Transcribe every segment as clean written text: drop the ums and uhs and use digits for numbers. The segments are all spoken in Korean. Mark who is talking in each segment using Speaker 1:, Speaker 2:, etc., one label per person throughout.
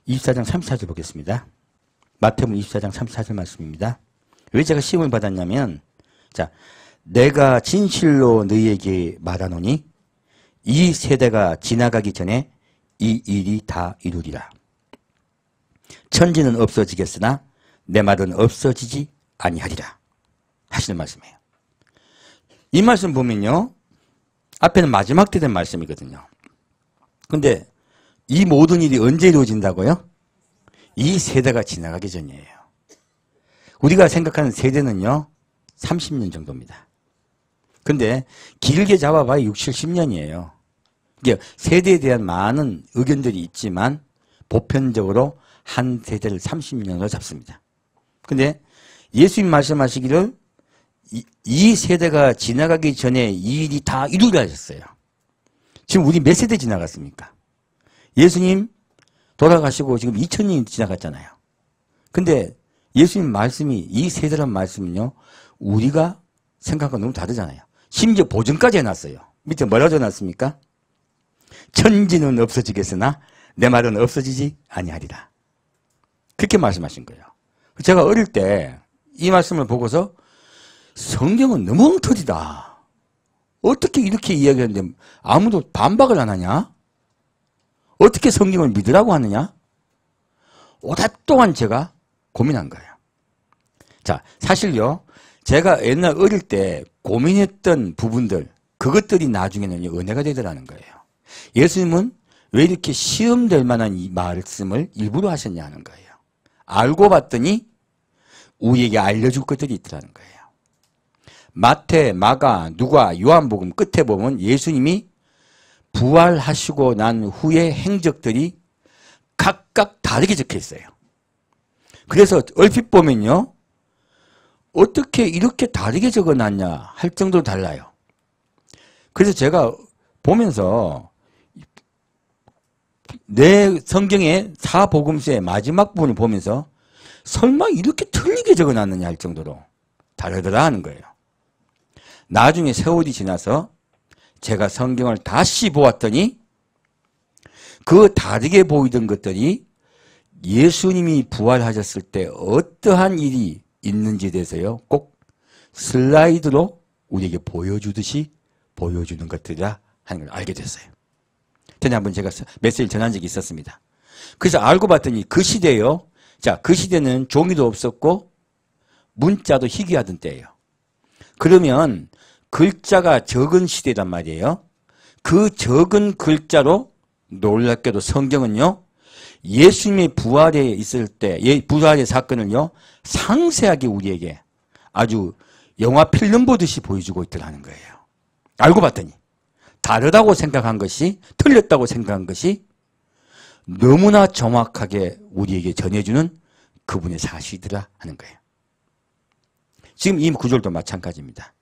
Speaker 1: 24장 34절 보겠습니다. 마태복음 24장 34절 말씀입니다. 왜 제가 시험을 받았냐면, 자, 내가 진실로 너희에게 말하노니 이 세대가 지나가기 전에 이 일이 다 이루리라. 천지는 없어지겠으나 내 말은 없어지지 아니하리라 하시는 말씀이에요. 이 말씀 보면요, 앞에는 마지막 때 된 말씀이거든요. 근데 이 모든 일이 언제 이루어진다고요? 이 세대가 지나가기 전이에요. 우리가 생각하는 세대는요 30년 정도입니다. 근데 길게 잡아봐야 60, 70년이에요. 이게 세대에 대한 많은 의견들이 있지만 보편적으로 한 세대를 30년으로 잡습니다. 근데 예수님 말씀하시기를 이 세대가 지나가기 전에 이 일이 다 이루리라 하셨어요. 지금 우리 몇 세대 지나갔습니까? 예수님 돌아가시고 지금 2000년이 지나갔잖아요. 근데 예수님 말씀이 이 세대란 말씀은요 우리가 생각과 너무 다르잖아요. 심지어 보증까지 해놨어요. 밑에 뭐라고 적어놨습니까? 천지는 없어지겠으나 내 말은 없어지지 아니하리라. 그렇게 말씀하신 거예요. 제가 어릴 때 이 말씀을 보고서 성경은 너무 엉터리다. 어떻게 이렇게 이야기하는데 아무도 반박을 안 하냐? 어떻게 성경을 믿으라고 하느냐? 오랫동안 제가 고민한 거예요. 자, 사실요, 제가 옛날 어릴 때 고민했던 부분들, 그것들이 나중에는 은혜가 되더라는 거예요. 예수님은 왜 이렇게 시험될 만한 이 말씀을 일부러 하셨냐 하는 거예요. 알고 봤더니 우리에게 알려줄 것들이 있더라는 거예요. 마태, 마가, 누가, 요한복음 끝에 보면 예수님이 부활하시고 난 후의 행적들이 각각 다르게 적혀 있어요. 그래서 얼핏 보면요, 어떻게 이렇게 다르게 적어놨냐 할 정도로 달라요. 그래서 제가 보면서 내 성경의 사복음서의 마지막 부분을 보면서 설마 이렇게 틀리게 적어놨느냐 할 정도로 다르더라 하는 거예요. 나중에 세월이 지나서 제가 성경을 다시 보았더니 그 다르게 보이던 것들이 예수님이 부활하셨을 때 어떠한 일이 있는지에 대해서요 꼭 슬라이드로 우리에게 보여주듯이 보여주는 것들이라 하는 걸 알게 됐어요. 전에 한번 제가 메시지를 전한 적이 있었습니다. 그래서 알고 봤더니 그 시대에요, 자, 그 시대는 종이도 없었고 문자도 희귀하던 때예요. 그러면 글자가 적은 시대란 말이에요. 그 적은 글자로 놀랍게도 성경은요 예수님의 부활에 있을 때 부활의 사건을요 상세하게 우리에게 아주 영화 필름 보듯이 보여주고 있더라는 거예요. 알고 봤더니 다르다고 생각한 것이, 틀렸다고 생각한 것이 너무나 정확하게 우리에게 전해주는 그분의 사실이더라 하는 거예요. 지금 이 구절도 마찬가지입니다.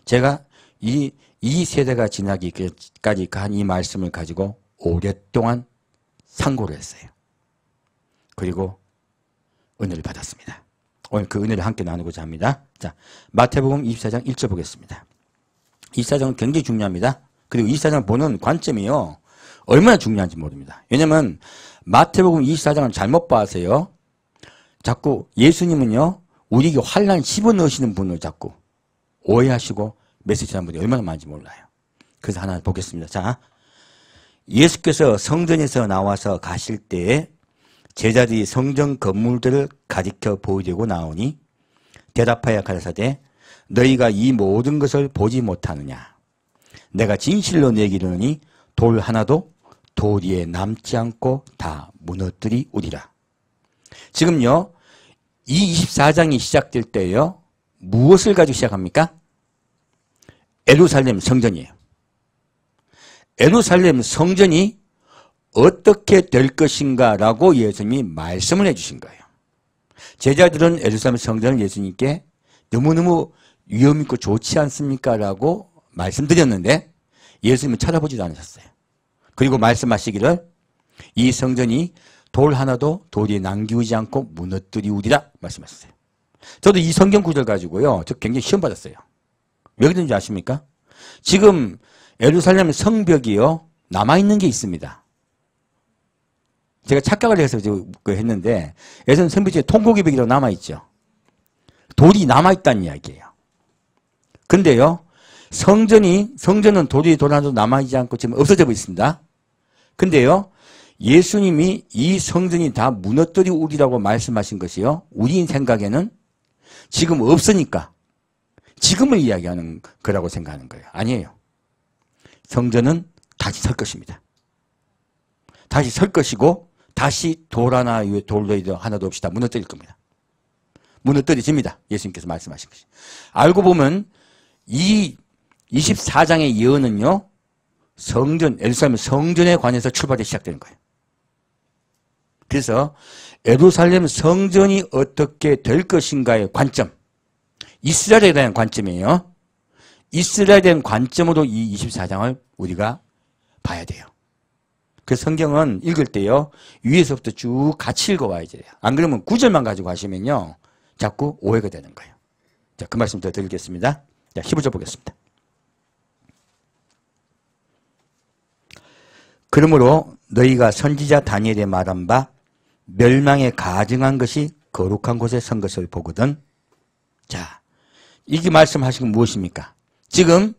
Speaker 1: 제가 이 세대가 지나기까지 간 이 말씀을 가지고 오랫동안 상고를 했어요. 그리고 은혜를 받았습니다. 오늘 그 은혜를 함께 나누고자 합니다. 자, 마태복음 24장 1절 보겠습니다. 24장은 굉장히 중요합니다. 그리고 24장을 보는 관점이요 얼마나 중요한지 모릅니다. 왜냐면 마태복음 24장을 잘못 봐서요 자꾸 예수님은요 우리에게 환난 집어넣으시는 분을 자꾸 오해하시고 메시지하는 분이 얼마나 많은지 몰라요. 그래서 하나 보겠습니다. 자, 예수께서 성전에서 나와서 가실 때에 제자들이 성전 건물들을 가리켜 보이려고 나오니 대답하여 가라사대 너희가 이 모든 것을 보지 못하느냐. 내가 진실로 너희에게 이르노니 돌 하나도 돌 위에 남지 않고 다 무너뜨리우리라. 지금요 이 24장이 시작될 때요 무엇을 가지고 시작합니까? 예루살렘 성전이에요. 예루살렘 성전이 어떻게 될 것인가 라고 예수님이 말씀을 해주신 거예요. 제자들은 예루살렘 성전을 예수님께 너무너무 위험 있고 좋지 않습니까? 라고 말씀드렸는데 예수님은 쳐다보지도 않으셨어요. 그리고 말씀하시기를 이 성전이 돌 하나도 돌이 남기우지 않고 무너뜨리우리라 말씀하셨어요. 저도 이 성경 구절 가지고요 저 굉장히 시험 받았어요. 왜 그런지 아십니까? 지금 예루살렘 성벽이요 남아있는 게 있습니다. 제가 착각을 해서 했는데 예전 선비집에 통고기백이라고 남아있죠. 돌이 남아있다는 이야기예요. 근데요, 성전은 돌이 돌아도 남아있지 않고 지금 없어져 있습니다. 근데요, 예수님이 이 성전이 다 무너뜨리우리라고 말씀하신 것이요, 우리 생각에는 지금 없으니까 지금을 이야기하는 거라고 생각하는 거예요. 아니에요. 성전은 다시 설 것입니다. 다시 설 것이고 다시 돌 하나 위에 돌도 하나도 없이 다 무너뜨릴 겁니다. 무너뜨려집니다. 예수님께서 말씀하신 것이. 알고 보면 이 24장의 예언은요, 성전, 예루살렘 성전에 관해서 출발이 시작되는 거예요. 그래서 예루살렘 성전이 어떻게 될 것인가의 관점, 이스라엘에 대한 관점이에요. 이스라엘에 대한 관점으로 이 24장을 우리가 봐야 돼요. 그래서 성경은 읽을 때요, 위에서부터 쭉 같이 읽어와야 돼요. 안 그러면 구절만 가지고 하시면요, 자꾸 오해가 되는 거예요. 자, 그 말씀 더 드리겠습니다. 자, 15절 보겠습니다. 그러므로 너희가 선지자 다니엘의 말한 바 멸망에 가증한 것이 거룩한 곳에 선 것을 보거든. 자, 이게 말씀하신 건 무엇입니까? 지금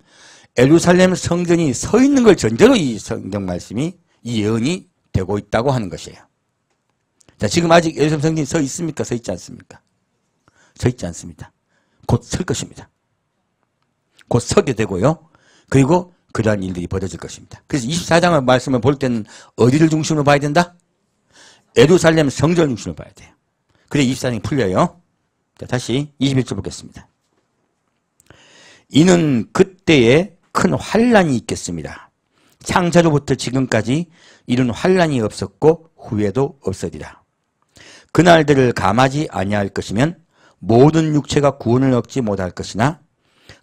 Speaker 1: 예루살렘 성전이 서 있는 걸 전제로 이 성경 말씀이, 이 예언이 되고 있다고 하는 것이에요. 자, 지금 아직 예루살렘 성전이 서 있습니까? 서 있지 않습니까? 서 있지 않습니다. 곧 설 것입니다. 곧 서게 되고요. 그리고 그러한 일들이 벌어질 것입니다. 그래서 24장의 말씀을 볼 때는 어디를 중심으로 봐야 된다? 예루살렘 성전을 중심으로 봐야 돼요. 그래 24장이 풀려요. 자, 다시 21절 보겠습니다. 이는 그때에 큰 환란이 있겠습니다. 창세로부터 지금까지 이런 환란이 없었고 후에도 없으리라. 그날들을 감하지 아니할 것이면 모든 육체가 구원을 얻지 못할 것이나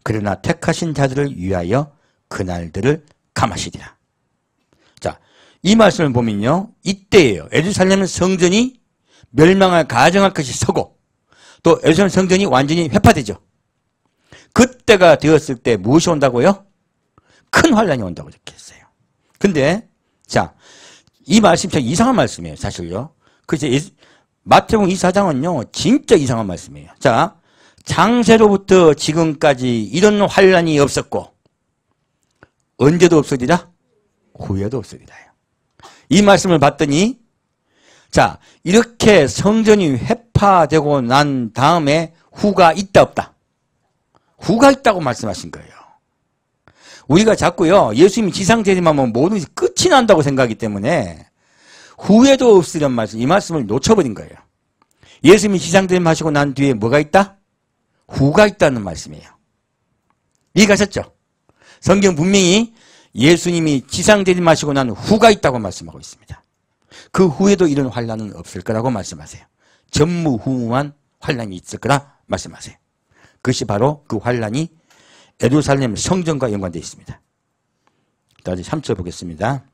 Speaker 1: 그러나 택하신 자들을 위하여 그날들을 감하시리라. 자, 이 말씀을 보면요, 이때예요. 예루살렘 성전이 멸망을 가정할 것이 서고 또 예루살렘 성전이 완전히 회파되죠. 그때가 되었을 때 무엇이 온다고요? 큰 환란이 온다고 이렇게 했어요. 근데 자, 이 말씀이 참 이상한 말씀이에요. 사실요. 그래서 마태복음 24장은요 진짜 이상한 말씀이에요. 자, 창세로부터 지금까지 이런 환란이 없었고 언제도 없으리라? 후에도 없으리라. 이 말씀을 봤더니 자, 이렇게 성전이 회파되고 난 다음에 후가 있다 없다? 후가 있다고 말씀하신 거예요. 우리가 자꾸요, 예수님이 지상재림하면 모든 것이 끝이 난다고 생각하기 때문에 후에도 없으련 말씀, 이 말씀을 놓쳐버린 거예요. 예수님이 지상재림하시고 난 뒤에 뭐가 있다? 후가 있다는 말씀이에요. 이해가셨죠? 성경 분명히 예수님이 지상재림하시고 난 후가 있다고 말씀하고 있습니다. 그 후에도 이런 환란은 없을 거라고 말씀하세요. 전무후무한 환란이 있을 거라 말씀하세요. 그것이 바로 그 환란이 예루살렘 성전과 연관되어 있습니다. 다시 3절 보겠습니다.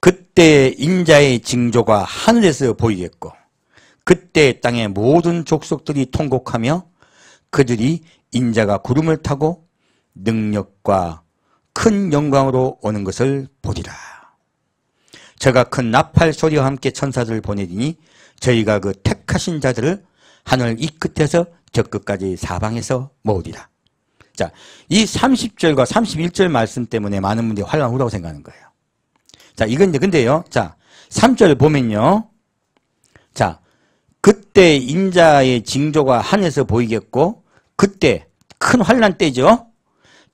Speaker 1: 그때 인자의 징조가 하늘에서 보이겠고 그때 땅의 모든 족속들이 통곡하며 그들이 인자가 구름을 타고 능력과 큰 영광으로 오는 것을 보리라. 저가 큰 나팔 소리와 함께 천사들을 보내리니 저희가 그 택하신 자들을 하늘 이 끝에서 저 끝까지 사방에서 모으리라. 자, 이 30절과 31절 말씀 때문에 많은 분들이 환란 후라고 생각하는 거예요. 자, 이건 이제 근데요. 자, 3절 보면요. 자, 그때 인자의 징조가 하늘에서 보이겠고 그때 큰 환란 때죠.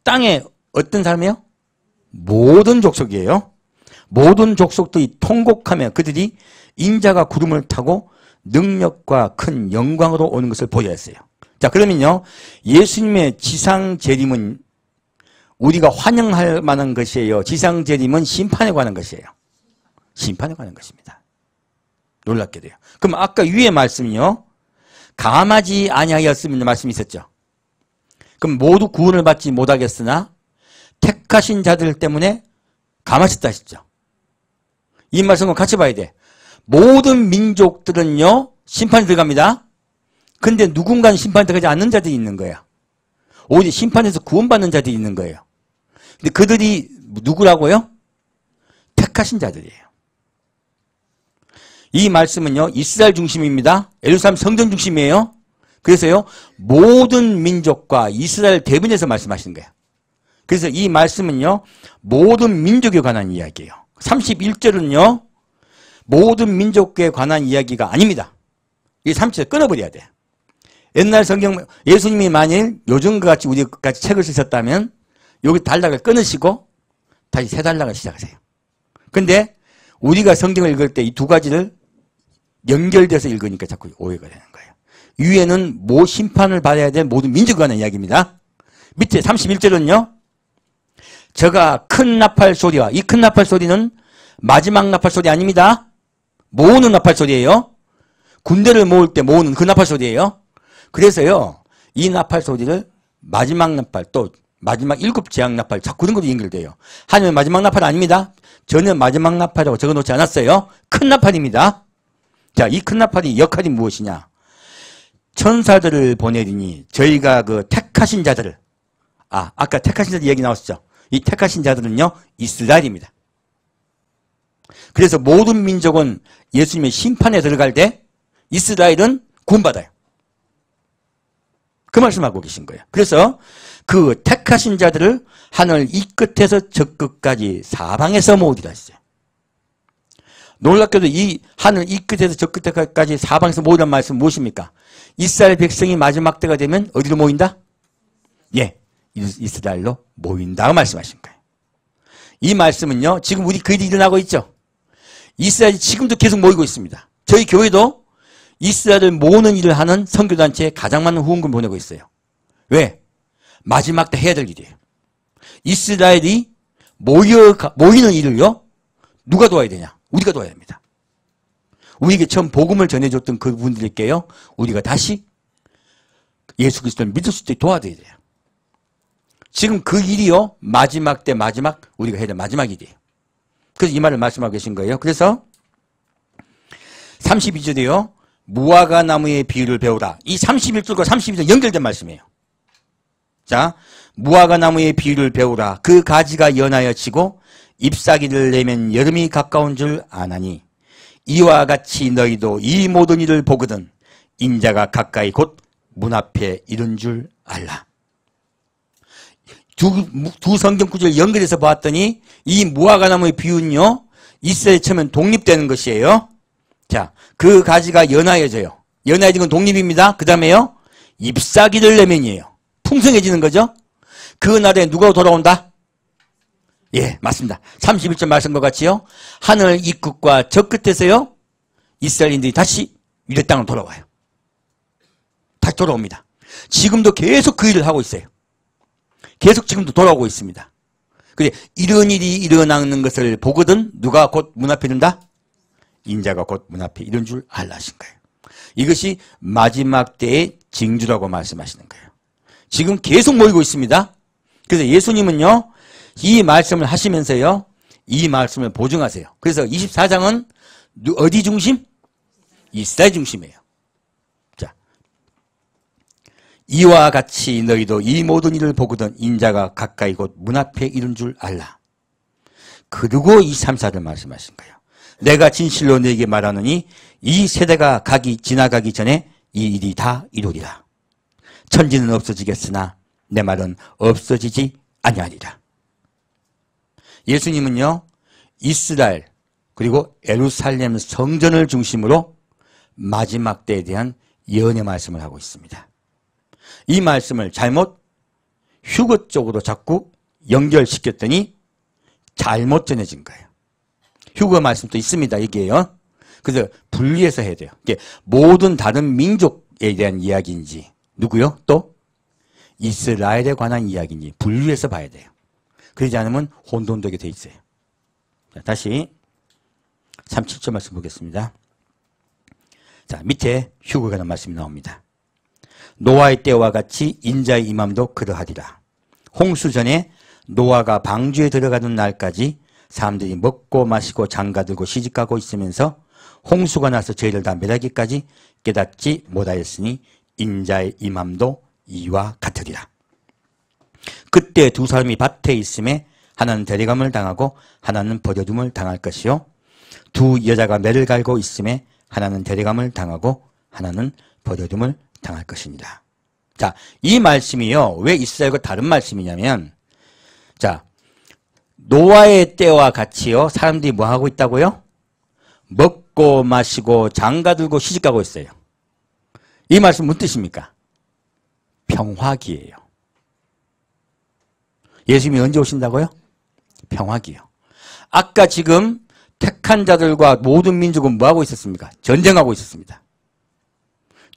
Speaker 1: 땅에 어떤 사람이에요? 모든 족속이에요. 모든 족속들이 통곡하며 그들이 인자가 구름을 타고 능력과 큰 영광으로 오는 것을 보여야 했어요. 자, 그러면요, 예수님의 지상 재림은 우리가 환영할 만한 것이에요. 지상 재림은 심판에 관한 것이에요. 심판에 관한 것입니다. 놀랍게 돼요. 그럼 아까 위의 말씀이요, 감하지 아니하였으면 말씀이 있었죠. 그럼 모두 구원을 받지 못하겠으나 택하신 자들 때문에 감하셨다 하셨죠. 이 말씀은 같이 봐야 돼. 모든 민족들은요 심판이 들어갑니다. 근데 누군가는 심판에 들어가지 않는 자들이 있는 거야. 오히려 심판에서 구원받는 자들이 있는 거예요. 근데 그들이 누구라고요? 택하신 자들이에요. 이 말씀은요, 이스라엘 중심입니다. 예루살렘 성전 중심이에요. 그래서요, 모든 민족과 이스라엘 대변해서 말씀하시는 거예요. 그래서 이 말씀은요, 모든 민족에 관한 이야기예요. 31절은요, 모든 민족에 관한 이야기가 아닙니다. 이 30절 끊어버려야 돼요. 옛날 성경, 예수님이 만일 요즘과 같이 우리같이 책을 쓰셨다면 여기 단락을 끊으시고 다시 새 단락을 시작하세요. 근데 우리가 성경을 읽을 때 이 두 가지를 연결돼서 읽으니까 자꾸 오해가 되는 거예요. 위에는 심판을 받아야 될 모든 민족에 관한 이야기입니다. 밑에 31절은요. 저가 큰 나팔 소리와, 이 큰 나팔 소리는 마지막 나팔 소리 아닙니다. 모으는 나팔 소리예요. 군대를 모을 때 모으는 그 나팔 소리예요. 그래서요, 이 나팔 소리를 마지막 나팔, 또 마지막 7 재앙 나팔, 자꾸 그런 것도 연결돼요. 하나님은 마지막 나팔 아닙니다. 저는 마지막 나팔이라고 적어놓지 않았어요. 큰 나팔입니다. 자, 이 큰 나팔이 역할이 무엇이냐? 천사들을 보내리니 저희가 그 택하신 자들을, 아까 택하신 자들 얘기 나왔었죠. 이 택하신 자들은요, 이스라엘입니다. 그래서 모든 민족은 예수님의 심판에 들어갈 때 이스라엘은 구원받아요. 그 말씀하고 계신 거예요. 그래서 그 택하신 자들을 하늘 이 끝에서 저 끝까지 사방에서 모으리라 했어요. 놀랍게도 이 하늘 이 끝에서 저 끝까지 사방에서 모으라는 말씀은 무엇입니까? 이스라엘 백성이 마지막 때가 되면 어디로 모인다? 예, 이스라엘로 모인다고 말씀하신 거예요. 이 말씀은요, 지금 우리 그 일이 일어나고 있죠. 이스라엘이 지금도 계속 모이고 있습니다. 저희 교회도 이스라엘을 모으는 일을 하는 선교단체에 가장 많은 후원금 보내고 있어요. 왜? 마지막 때 해야 될 일이에요. 이스라엘이 모이는 일을요, 누가 도와야 되냐? 우리가 도와야 합니다. 우리에게 처음 복음을 전해줬던 그분들께요, 우리가 다시 예수 그리스도를 믿을 수 있도록 도와드려야 돼요. 지금 그 일이요, 마지막 때 우리가 해야 될 마지막 일이에요. 그래서 이 말을 말씀하고 계신 거예요. 그래서 32절에요. 무화과 나무의 비유를 배우라. 이 31절과 32절 연결된 말씀이에요. 자, 무화과 나무의 비유를 배우라. 그 가지가 연하여 지고 잎사귀를 내면 여름이 가까운 줄 아나니 이와 같이 너희도 이 모든 일을 보거든 인자가 가까이 곧 문 앞에 이른 줄 알라. 두 성경 구절을 연결해서 보았더니 이 무화과 나무의 비유는요, 이스라엘 처음엔 독립되는 것이에요. 자, 그 가지가 연하여져요. 연하여진 건 독립입니다. 그 다음에요, 잎사귀를 내면이에요. 풍성해지는 거죠. 그 날에 누가 돌아온다? 예, 맞습니다. 31절 말씀과 같이요, 하늘 이 끝과 저 끝에서요, 이스라엘인들이 다시 유대 땅으로 돌아와요. 다시 돌아옵니다. 지금도 계속 그 일을 하고 있어요. 계속 지금도 돌아오고 있습니다. 그래, 이런 일이 일어나는 것을 보거든 누가 곧 문 앞에 이른다? 인자가 곧 문 앞에 이른 줄 알라 하신 거예요. 이것이 마지막 때의 징조라고 말씀하시는 거예요. 지금 계속 모이고 있습니다. 그래서 예수님은요, 이 말씀을 하시면서요, 이 말씀을 보증하세요. 그래서 24장은 어디 중심? 이스라엘 중심이에요. 자, 이와 같이 너희도 이 모든 일을 보거든 인자가 가까이 곧 문 앞에 이른 줄 알라. 그리고 이 3사를 말씀하신 거예요. 내가 진실로 너에게 말하노니 이 세대가 지나가기 전에 이 일이 다 이루리라. 천지는 없어지겠으나 내 말은 없어지지 아니하리라. 예수님은요, 이스라엘 그리고 예루살렘 성전을 중심으로 마지막 때에 대한 예언의 말씀을 하고 있습니다. 이 말씀을 잘못 휴거 쪽으로 자꾸 연결시켰더니 잘못 전해진 거예요. 휴거 말씀도 있습니다. 이게요. 그래서 분리해서 해야 돼요. 이게 모든 다른 민족에 대한 이야기인지, 누구요? 또 이스라엘에 관한 이야기인지 분리해서 봐야 돼요. 그러지 않으면 혼돈되게 돼 있어요. 자, 다시 37절 말씀 보겠습니다. 자, 밑에 휴거에 관한 말씀이 나옵니다. 노아의 때와 같이 인자의 임함도 그러하리라. 홍수 전에 노아가 방주에 들어가는 날까지 사람들이 먹고 마시고 장가들고 시집가고 있으면서 홍수가 나서 저희를 다 멸하기까지 깨닫지 못하였으니 인자의 임함도 이와 같으리라. 그때 두 사람이 밭에 있음에 하나는 데려감을 당하고 하나는 버려둠을 당할 것이요 두 여자가 매를 갈고 있음에 하나는 데려감을 당하고 하나는 버려둠을 당할 것입니다. 자, 이 말씀이요. 왜 이스라엘과 다른 말씀이냐면, 자, 노아의 때와 같이요. 사람들이 뭐 하고 있다고요? 먹고 마시고 장가들고 시집가고 있어요. 이 말씀 무슨 뜻입니까? 평화기예요. 예수님이 언제 오신다고요? 평화기요. 아까 지금 택한 자들과 모든 민족은 뭐 하고 있었습니까? 전쟁하고 있었습니다.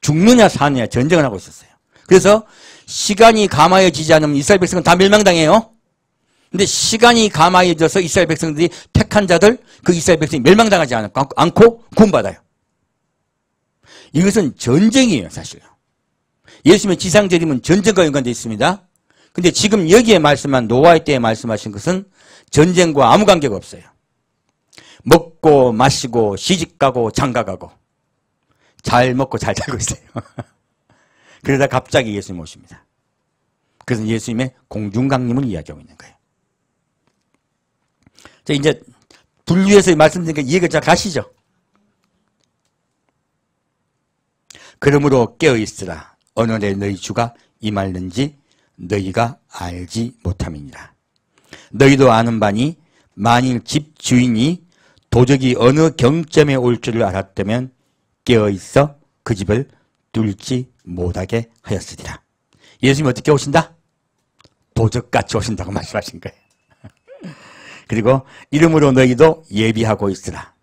Speaker 1: 죽느냐 사느냐 전쟁을 하고 있었어요. 그래서 시간이 감화해지지 않으면 이스라엘 백성은 다 멸망당해요. 근데 시간이 감화해져서 이스라엘 백성들이 택한 자들, 그 이스라엘 백성이 멸망당하지 않고 구원받아요. 이것은 전쟁이에요, 사실. 예수님의 지상재림은 전쟁과 연관되어 있습니다. 근데 지금 여기에 말씀한 노아의 때에 말씀하신 것은 전쟁과 아무 관계가 없어요. 먹고 마시고 시집가고 장가가고 잘 먹고 잘 살고 있어요. 그러다 갑자기 예수님 오십니다. 그래서 예수님의 공중강림을 이야기하고 있는 거예요. 자, 이제 분류해서 말씀드리니까 이해가 잘 가시죠? 그러므로 깨어있으라. 어느 날 너희 주가 임할는지 너희가 알지 못함이니라. 너희도 아는 바니 만일 집 주인이 도적이 어느 경점에 올 줄을 알았다면 깨어있어 그 집을 뚫지 못하게 하였으리라. 예수님이 어떻게 오신다? 도적같이 오신다고 말씀하신 거예요. 그리고 이름으로 너희도 예비하고 있으라.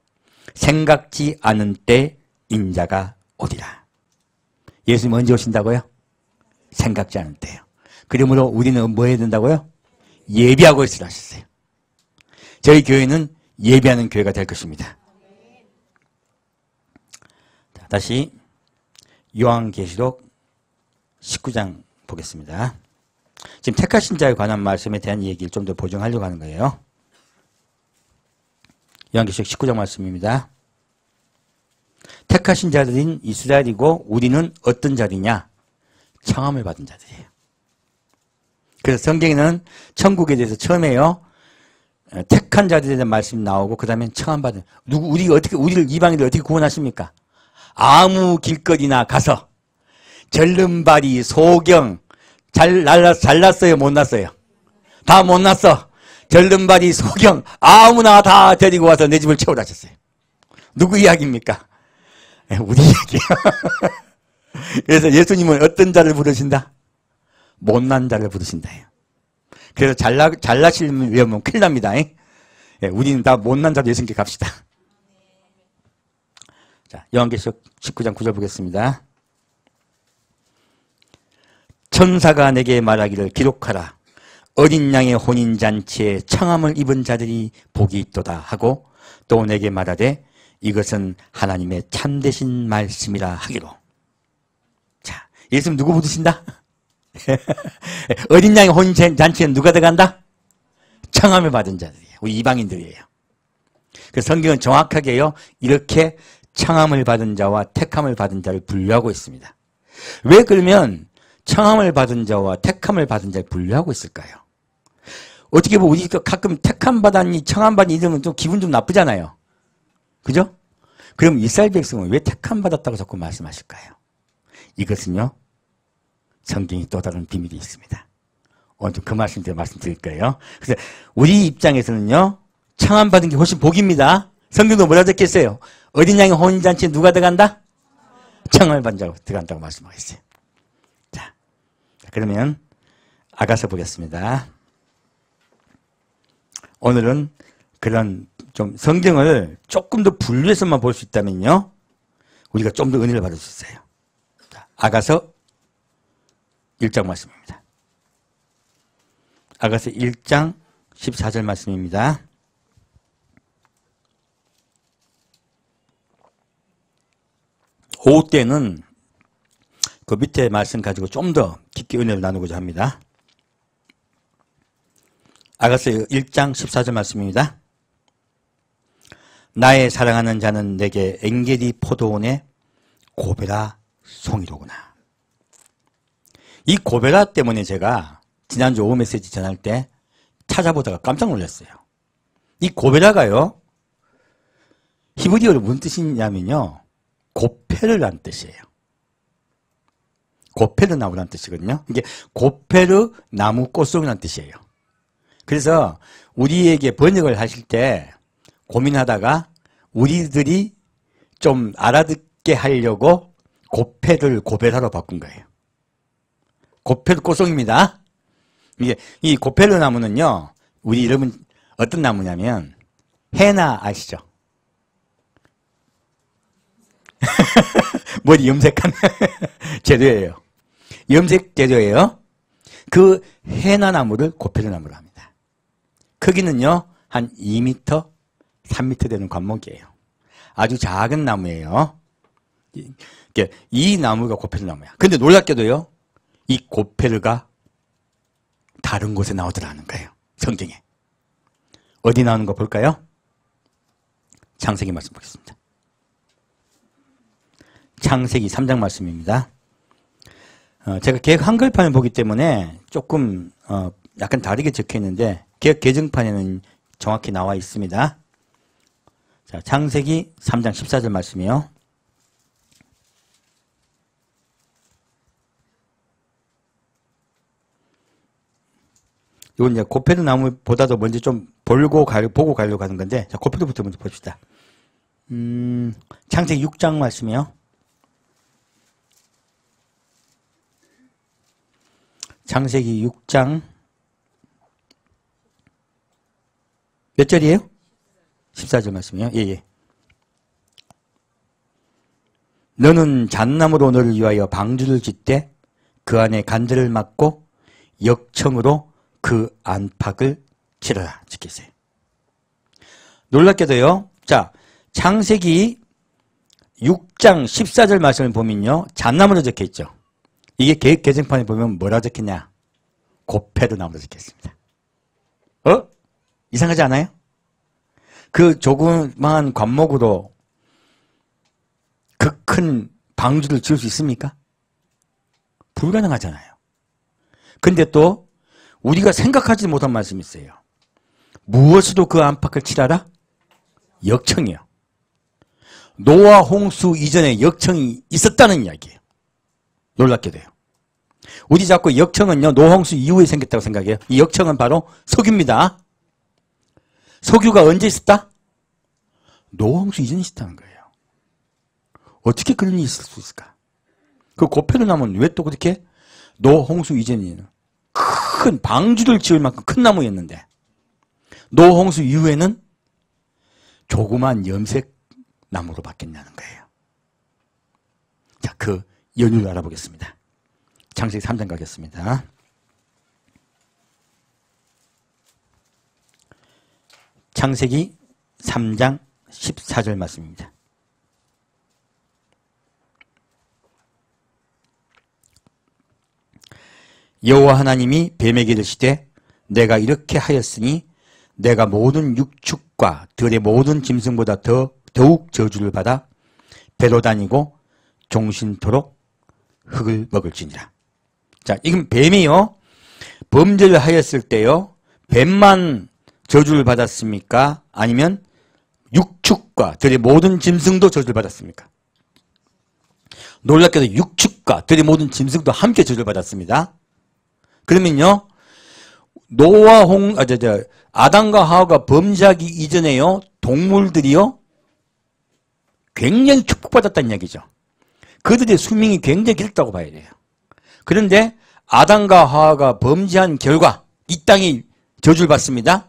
Speaker 1: 생각지 않은 때 인자가 오리라. 예수님 언제 오신다고요? 생각지 않은 때요. 그러므로 우리는 뭐 해야 된다고요? 예비하고 있으라 하셨어요. 저희 교회는 예비하는 교회가 될 것입니다. 자, 다시 요한계시록 19장 보겠습니다. 지금 택하신 자에 관한 말씀에 대한 얘기를 좀 더 보정하려고 하는 거예요. 요한계시록 19장 말씀입니다. 택하신 자들인 이스라엘이고 우리는 어떤 자리냐? 청함을 받은 자들이에요. 그래서 성경에는 천국에 대해서 처음에요. 택한 자들에 대한 말씀이 나오고 그 다음에 청함받은 우리를 이방인들 어떻게 구원하십니까? 아무 길거리나 가서 절름발이 소경 잘났어요 못 났어요? 다 못 났어. 절름발이 소경 아무나 다 데리고 와서 내 집을 채우라 하셨어요. 누구 이야기입니까? 우리 이야기예요. 그래서 예수님은 어떤 자를 부르신다? 못난 자를 부르신다요. 그래서 잘나시려면 큰일 납니다. 우리는 다 못난 자로 예수님께 갑시다. 자, 요한계시록 19장 9절 보겠습니다. 천사가 내게 말하기를 기록하라. 어린 양의 혼인잔치에 청함을 입은 자들이 복이 있도다 하고 또 내게 말하되 이것은 하나님의 참되신 말씀이라 하기로. 자, 예수님 누구 부르신다? 어린 양의 혼인잔치에는 누가 들어간다? 청함을 받은 자들이에요. 우리 이방인들이에요. 그래서 성경은 정확하게요. 이렇게 청함을 받은 자와 택함을 받은 자를 분류하고 있습니다. 왜 그러면 청함을 받은 자와 택함을 받은 자를 분류하고 있을까요? 어떻게 보면 우리가 가끔 택함 받았니 청함 받니 이러면 좀 기분 좀 나쁘잖아요. 그죠? 그럼 이스라엘 백성은 왜 택함 받았다고 자꾸 말씀하실까요? 이것은요. 성경이 또 다른 비밀이 있습니다. 오늘 좀 그 말씀드릴 거예요. 그래서 우리 입장에서는요. 청함 받은 게 훨씬 복입니다. 성경도 뭐라 적혔어요? 어린 양의 혼인잔치에 누가 들어간다? 청함을 받은 자가 들어간다고 말씀하고 있어요. 자, 그러면 아가서 보겠습니다. 오늘은 그런 좀 성경을 조금 더 분류해서만 볼 수 있다면요. 우리가 좀 더 은혜를 받을 수 있어요. 자, 아가서 1장 말씀입니다. 아가서 1장 14절 말씀입니다. 오후 때는 그 밑에 말씀 가지고 좀 더 깊게 은혜를 나누고자 합니다. 아가서 1장 14절 말씀입니다. 나의 사랑하는 자는 내게 엔게디 포도원의 고베라 송이로구나. 이 고베라 때문에 제가 지난주 오후 메시지 전할 때 찾아보다가 깜짝 놀랐어요. 이 고베라가요. 히브리어로 무슨 뜻이냐면요. 고페르 란 뜻이에요. 고페르 나무란 뜻이거든요. 이게 고페르 나무 꽃송이란 뜻이에요. 그래서 우리에게 번역을 하실 때 고민하다가 우리들이 좀 알아듣게 하려고 고페를 고베라로 바꾼 거예요. 고페르 꽃송입니다. 이게 이 고페르 나무는요, 우리 여러분 어떤 나무냐면 헤나 아시죠? 머리 염색한 재료예요. 염색 재료예요. 그 헤나 나무를 고페르 나무로 합니다. 크기는요, 한 2m, 3m 되는 관목이에요. 아주 작은 나무예요. 이 나무가 고페르 나무야. 근데 놀랍게도요, 이 고페르가 다른 곳에 나오더라는 거예요. 성경에. 어디 나오는 거 볼까요? 창세기 말씀 보겠습니다. 창세기 3장 말씀입니다. 제가 개혁 한글판을 보기 때문에 조금 약간 다르게 적혀 있는데 개혁 개정판에는 정확히 나와 있습니다. 자, 창세기 3장 14절 말씀이요. 이건 이제 고페르 나무보다도 먼저 좀 보고 가려고 하는 건데, 자, 고페르부터 먼저 봅시다. 창세기 6장 말씀이요. 창세기 6장 몇 절이에요? 14절 말씀이요. 예. 너는 잣나무로 너를 위하여 방주를 짓되 그 안에 간들을 막고 역청으로 그 안팎을 치러라. 지키세요. 놀랍게도요. 자, 창세기 6장 14절 말씀을 보면요. 잣나무로 적혀 있죠. 이게 개혁 개정판에 보면 뭐라 적혔냐? 고페르 나무로 적혔습니다. 이상하지 않아요? 그 조그마한 관목으로 그 큰 방주를 지을 수 있습니까? 불가능하잖아요. 근데 또 우리가 생각하지 못한 말씀이 있어요. 무엇으로 그 안팎을 칠하라? 역청이요. 노아 홍수 이전에 역청이 있었다는 이야기예요. 놀랍게도요. 우리 자꾸 역청은요, 노아 홍수 이후에 생겼다고 생각해요. 이 역청은 바로 석유입니다. 석유가 언제 있었다? 노아 홍수 이전에 있었다는 거예요. 어떻게 그런 일이 있을 수 있을까? 그 고페르 나무는 왜 또 그렇게 노아 홍수 이전에는 큰 방주를 지을 만큼 큰 나무였는데 노아 홍수 이후에는 조그만 염색 나무로 바뀌었냐는 거예요. 자, 그 연유를 알아보겠습니다. 창세기 3장 가겠습니다. 창세기 3장 14절 말씀입니다. 여호와 하나님이 뱀에게 이르시되 내가 이렇게 하였으니 내가 모든 육축과 들의 모든 짐승보다 더욱 저주를 받아 배로 다니고 종신토록 흙을 먹을지니라. 자, 이건 뱀이요. 범죄를 하였을 때요. 뱀만 저주를 받았습니까? 아니면 육축과 들의 모든 짐승도 저주를 받았습니까? 놀랍게도 육축과 들의 모든 짐승도 함께 저주를 받았습니다. 그러면요, 아담과 하와가 범죄하기 이전에요, 동물들이요, 굉장히 축복받았다는 이야기죠. 그들의 수명이 굉장히 길다고 봐야 돼요. 그런데 아담과 하와가 범죄한 결과 이 땅이 저주를 받습니다.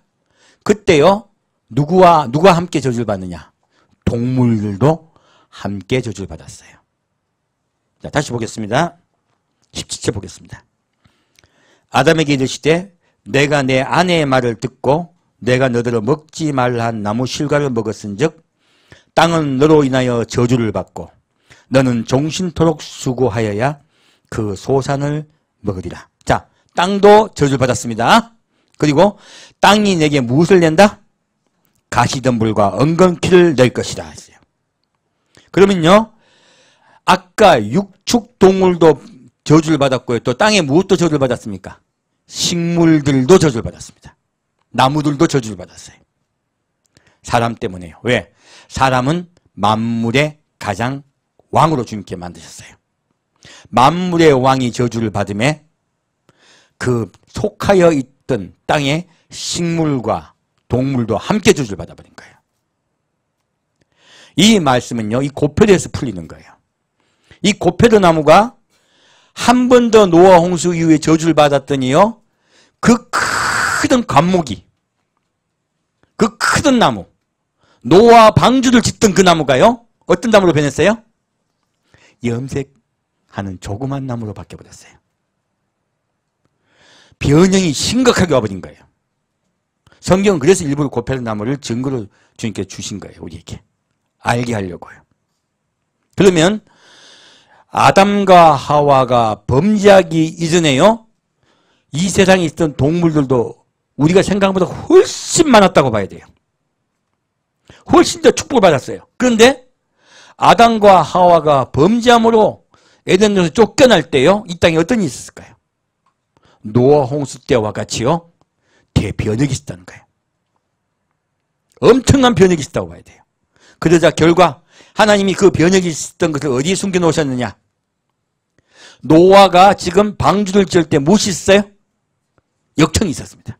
Speaker 1: 그때요, 누가 함께 저주를 받느냐? 동물들도 함께 저주를 받았어요. 자, 다시 보겠습니다. 17절 보겠습니다. 아담에게 이르시되 내가 내 아내의 말을 듣고 내가 너더러 먹지 말라 한 나무 실과를 먹었은즉 땅은 너로 인하여 저주를 받고 너는 종신토록 수고하여야 그 소산을 먹으리라. 자, 땅도 저주를 받았습니다. 그리고 땅이 내게 무엇을 낸다? 가시덤불과 엉겅퀴를 낼 것이다 했어요. 그러면요, 아까 육축동물도 저주를 받았고요. 또 땅에 무엇도 저주를 받았습니까? 식물들도 저주를 받았습니다. 나무들도 저주를 받았어요. 사람 때문에요. 왜? 사람은 만물의 가장 왕으로 주님께 만드셨어요. 만물의 왕이 저주를 받음에 그 속하여 있던 땅의 식물과 동물도 함께 저주를 받아버린 거예요. 이 말씀은요, 이 고페르에서 풀리는 거예요. 이 고페르 나무가 한 번 더 노아 홍수 이후에 저주를 받았더니요, 그 크던 관목이, 그 크던 나무, 노아 방주를 짓던 그 나무가요, 어떤 나무로 변했어요? 염색하는 조그만 나무로 바뀌어버렸어요. 변형이 심각하게 와버린 거예요. 성경은 그래서 일부러 고페르 나무를 증거로 주님께 주신 거예요. 우리에게. 알게 하려고요. 그러면 아담과 하와가 범죄하기 이전에요, 이 세상에 있던 동물들도 우리가 생각보다 훨씬 많았다고 봐야 돼요. 훨씬 더 축복을 받았어요. 그런데 아담과 하와가 범죄함으로 에덴에서 쫓겨날 때요, 이 땅에 어떤 일이 있었을까요? 노아 홍수 때와 같이요, 대변혁이 있었다는 거예요. 엄청난 변혁이 있었다고 봐야 돼요. 그러자 결과 하나님이 그 변혁이 있었던 것을 어디에 숨겨 놓으셨느냐? 노아가 지금 방주를 지을 때 무엇이 있었어요? 역청이 있었습니다.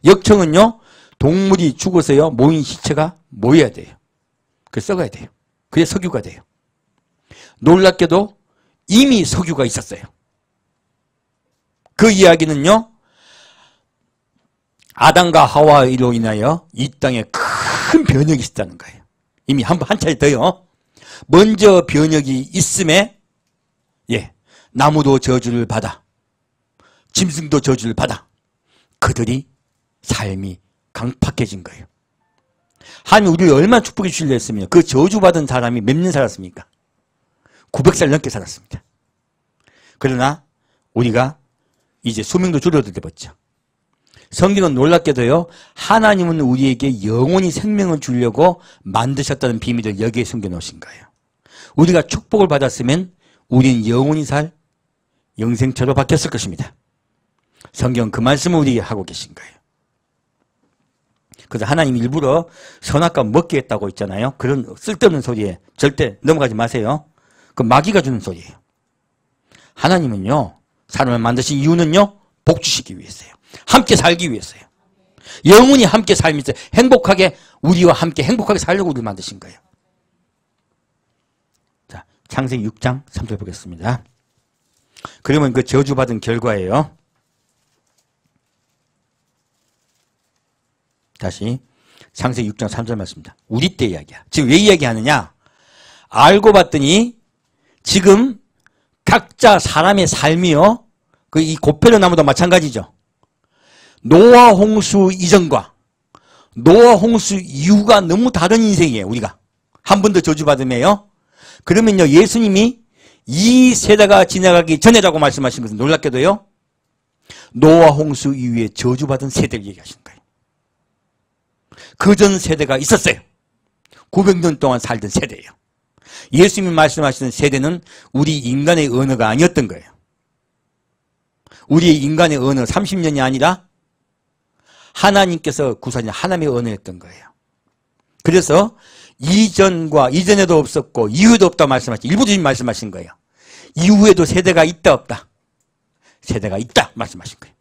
Speaker 1: 역청은요, 동물이 죽어서요, 모인 시체가 모여야 돼요. 그래서 썩어야 돼요. 그게 석유가 돼요. 놀랍게도 이미 석유가 있었어요. 그 이야기는요, 아담과 하와로 인하여 이 땅에 큰 변혁이 있었다는 거예요. 이미 한 차례 더요. 먼저 변혁이 있음에, 예, 나무도 저주를 받아, 짐승도 저주를 받아, 그들이 삶이 강팍해진 거예요. 하나님 우리를 얼마나 축복해 주시려 했으면 그 저주받은 사람이 몇 년 살았습니까? 900살 넘게 살았습니다. 그러나 우리가 이제 수명도 줄어들었죠. 성경은 놀랍게도요, 하나님은 우리에게 영원히 생명을 주려고 만드셨다는 비밀을 여기에 숨겨놓으신 거예요. 우리가 축복을 받았으면 우리는 영원히 살 영생처로 바뀌었을 것입니다. 성경은 그 말씀을 우리에게 하고 계신 거예요. 그래서 하나님 일부러 선악과 먹게 했다고 있잖아요. 그런 쓸데없는 소리에 절대 넘어가지 마세요. 그 마귀가 주는 소리예요. 하나님은요, 사람을 만드신 이유는요, 복 주시기 위해서요. 함께 살기 위해서요. 영원히 함께 살면서 행복하게, 우리와 함께 행복하게 살려고 우리를 만드신 거예요. 자, 창세기 6장 3절 보겠습니다. 그러면 그 저주받은 결과예요. 다시 창세기 6장 3절 말씀입니다. 우리 때 이야기야. 지금 왜 이야기하느냐? 알고 봤더니 지금 각자 사람의 삶이요, 그 이 고페르 나무도 마찬가지죠. 노아 홍수 이전과 노아 홍수 이후가 너무 다른 인생이에요. 우리가 한 번 더 저주받으면요, 그러면요, 예수님이 이 세대가 지나가기 전에라고 말씀하신 것은 놀랍게도요, 노아 홍수 이후에 저주받은 세대를 얘기하시는 거예요. 그전 세대가 있었어요. 900년 동안 살던 세대예요. 예수님이 말씀하시는 세대는 우리 인간의 언어가 아니었던 거예요. 우리의 인간의 언어 30년이 아니라 하나님께서 구사하신 하나님의 언어였던 거예요. 그래서 이전과 이전에도 없었고 이후에도 없다 말씀하신, 일부 주님 말씀하신 거예요. 이후에도 세대가 있다 없다? 세대가 있다 말씀하신 거예요.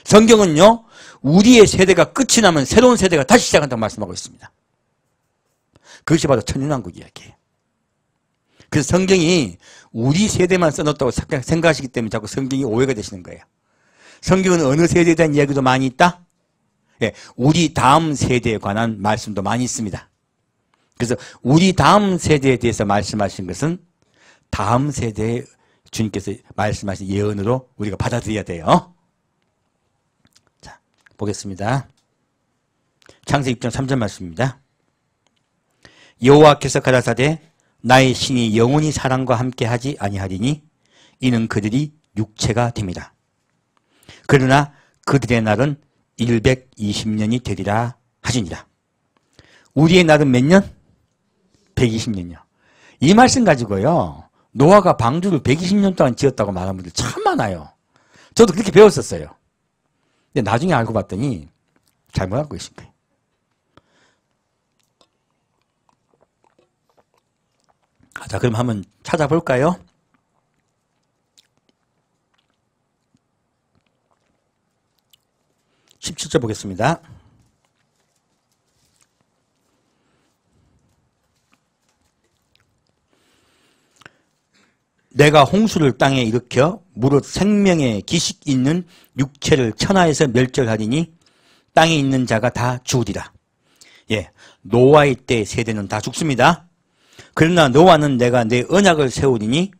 Speaker 1: 성경은요, 우리의 세대가 끝이 나면 새로운 세대가 다시 시작한다고 말씀하고 있습니다. 그것이 바로 천연왕국 이야기예요. 그래서 성경이 우리 세대만 써놓았다고 생각하시기 때문에 자꾸 성경이 오해가 되시는 거예요. 성경은 어느 세대에 대한 이야기도 많이 있다? 예, 우리 다음 세대에 관한 말씀도 많이 있습니다. 그래서 우리 다음 세대에 대해서 말씀하신 것은 다음 세대에 주님께서 말씀하신 예언으로 우리가 받아들여야 돼요. 자, 보겠습니다. 창세기 6장 3절 말씀입니다. 여호와께서 가라사대 나의 신이 영원히 사람과 함께하지 아니하리니 이는 그들이 육체가 됩니다. 그러나 그들의 날은 120년이 되리라 하시니라. 우리의 날은 몇 년? 120년이요. 이 말씀 가지고요, 노아가 방주를 120년 동안 지었다고 말하는 분들 참 많아요. 저도 그렇게 배웠었어요. 근데 나중에 알고 봤더니 잘못 알고 계신 거예요. 자, 그럼 한번 찾아볼까요? (17절) 보겠습니다. 내가 홍수를 땅에 일으켜 무릇 생명의 기식 있는 육체를 천하에서 멸절하리니 땅에 있는 자가 다 죽으리라. 예, 노아의 때 세대는 다 죽습니다. 그러나 너와는 내가 내 언약을 세우리니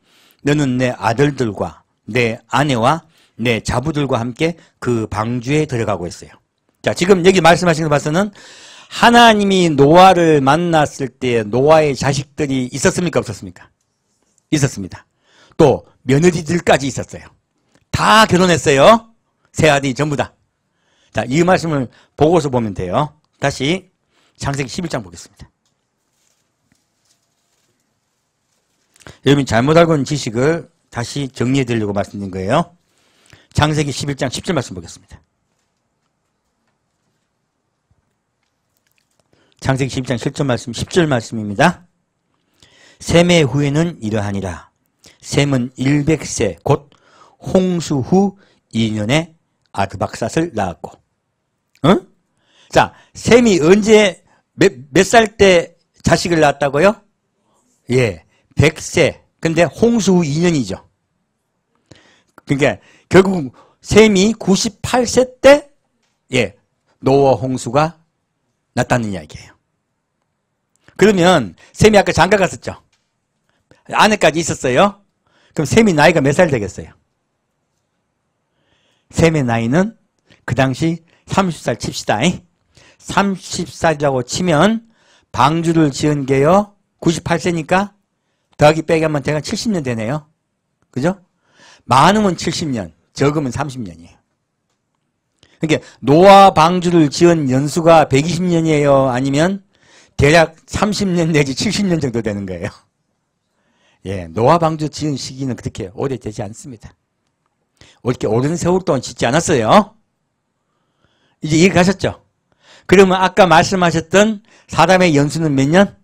Speaker 1: 너는 내 아들들과 내 아내와 내 자부들과 함께 그 방주에 들어가고 있어요. 자, 지금 여기 말씀하시는 거 봐서는 하나님이 노아를 만났을 때 노아의 자식들이 있었습니까? 없었습니까? 있었습니다. 또 며느리들까지 있었어요. 다 결혼했어요. 세 아들이 전부 다. 자, 이 말씀을 보고서 보면 돼요. 다시 창세기 11장 보겠습니다. 여러분 잘못 알고 있는 지식을 다시 정리해 드리려고 말씀드린 거예요. 창세기 11장 10절 말씀 보겠습니다. 창세기 11장 10절 말씀, 10절 말씀입니다. 셈의 후에는 이러하니라. 셈은 100세 곧 홍수 후 2년에 아드박삿을 낳았고. 응? 자, 셈이 언제 몇 살 때 자식을 낳았다고요? 예, 100세. 근데 홍수 후 2년이죠. 그러니까 결국 셈이 98세 때 예, 노아 홍수가 났다는 이야기예요. 그러면 셈이 아까 장가 갔었죠. 아내까지 있었어요. 그럼 셈이 나이가 몇 살 되겠어요? 셈의 나이는 그 당시 30살 칩시다. 30살이라고 치면 방주를 지은 게요 98세니까 더하기 빼기 하면 대략 70년 되네요. 그죠? 많으면 70년, 적으면 30년이에요. 그러니까 노아 방주를 지은 연수가 120년이에요? 아니면 대략 30년 내지 70년 정도 되는 거예요. 예, 노아 방주 지은 시기는 그렇게 오래되지 않습니다. 이렇게 오랜 세월 동안 짓지 않았어요. 이제 이해 가셨죠? 그러면 아까 말씀하셨던 사람의 연수는 몇 년?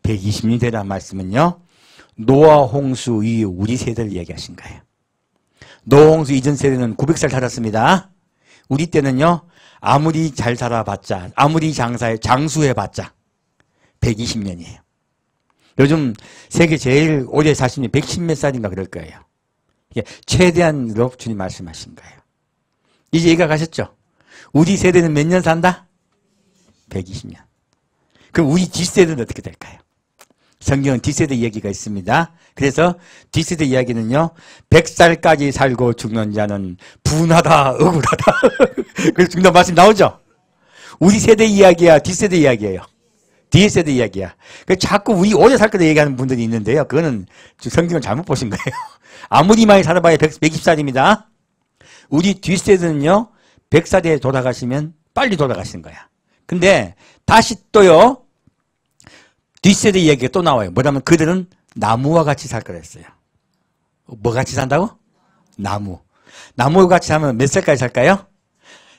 Speaker 1: 120년이 되라는 말씀은요. 노아 홍수 이후 우리 세대를 얘기하신 거예요. 노아 홍수 이전 세대는 900살 살았습니다. 우리 때는요. 아무리 잘 살아봤자 아무리 장수해봤자 120년이에요. 요즘 세계 제일 오래 사신 분이 110몇 살인가 그럴 거예요. 이게 최대한으로 주님 말씀하신 거예요. 이제 이해가 가셨죠? 우리 세대는 몇 년 산다? 120년. 그럼 우리 뒷세대는 어떻게 될까요? 성경은 뒷세대 이야기가 있습니다. 그래서 뒷세대 이야기는요. 100살까지 살고 죽는 자는 분하다, 억울하다. 그래서 죽는 말씀 나오죠? 우리 세대 이야기야, 뒷세대 이야기예요. 뒷세대 이야기야. 자꾸 우리 오래 살 거다 얘기하는 분들이 있는데요. 그거는 성경을 잘못 보신 거예요. 아무리 많이 살아봐야 120살입니다. 우리 뒷세대는요. 100살에 돌아가시면 빨리 돌아가시는 거야. 근데 다시 또요. 뒷세대 이야기가 또 나와요. 뭐냐면 그들은 나무와 같이 살 거라 했어요. 뭐 같이 산다고? 나무. 나무와 같이 사면 몇 살까지 살까요?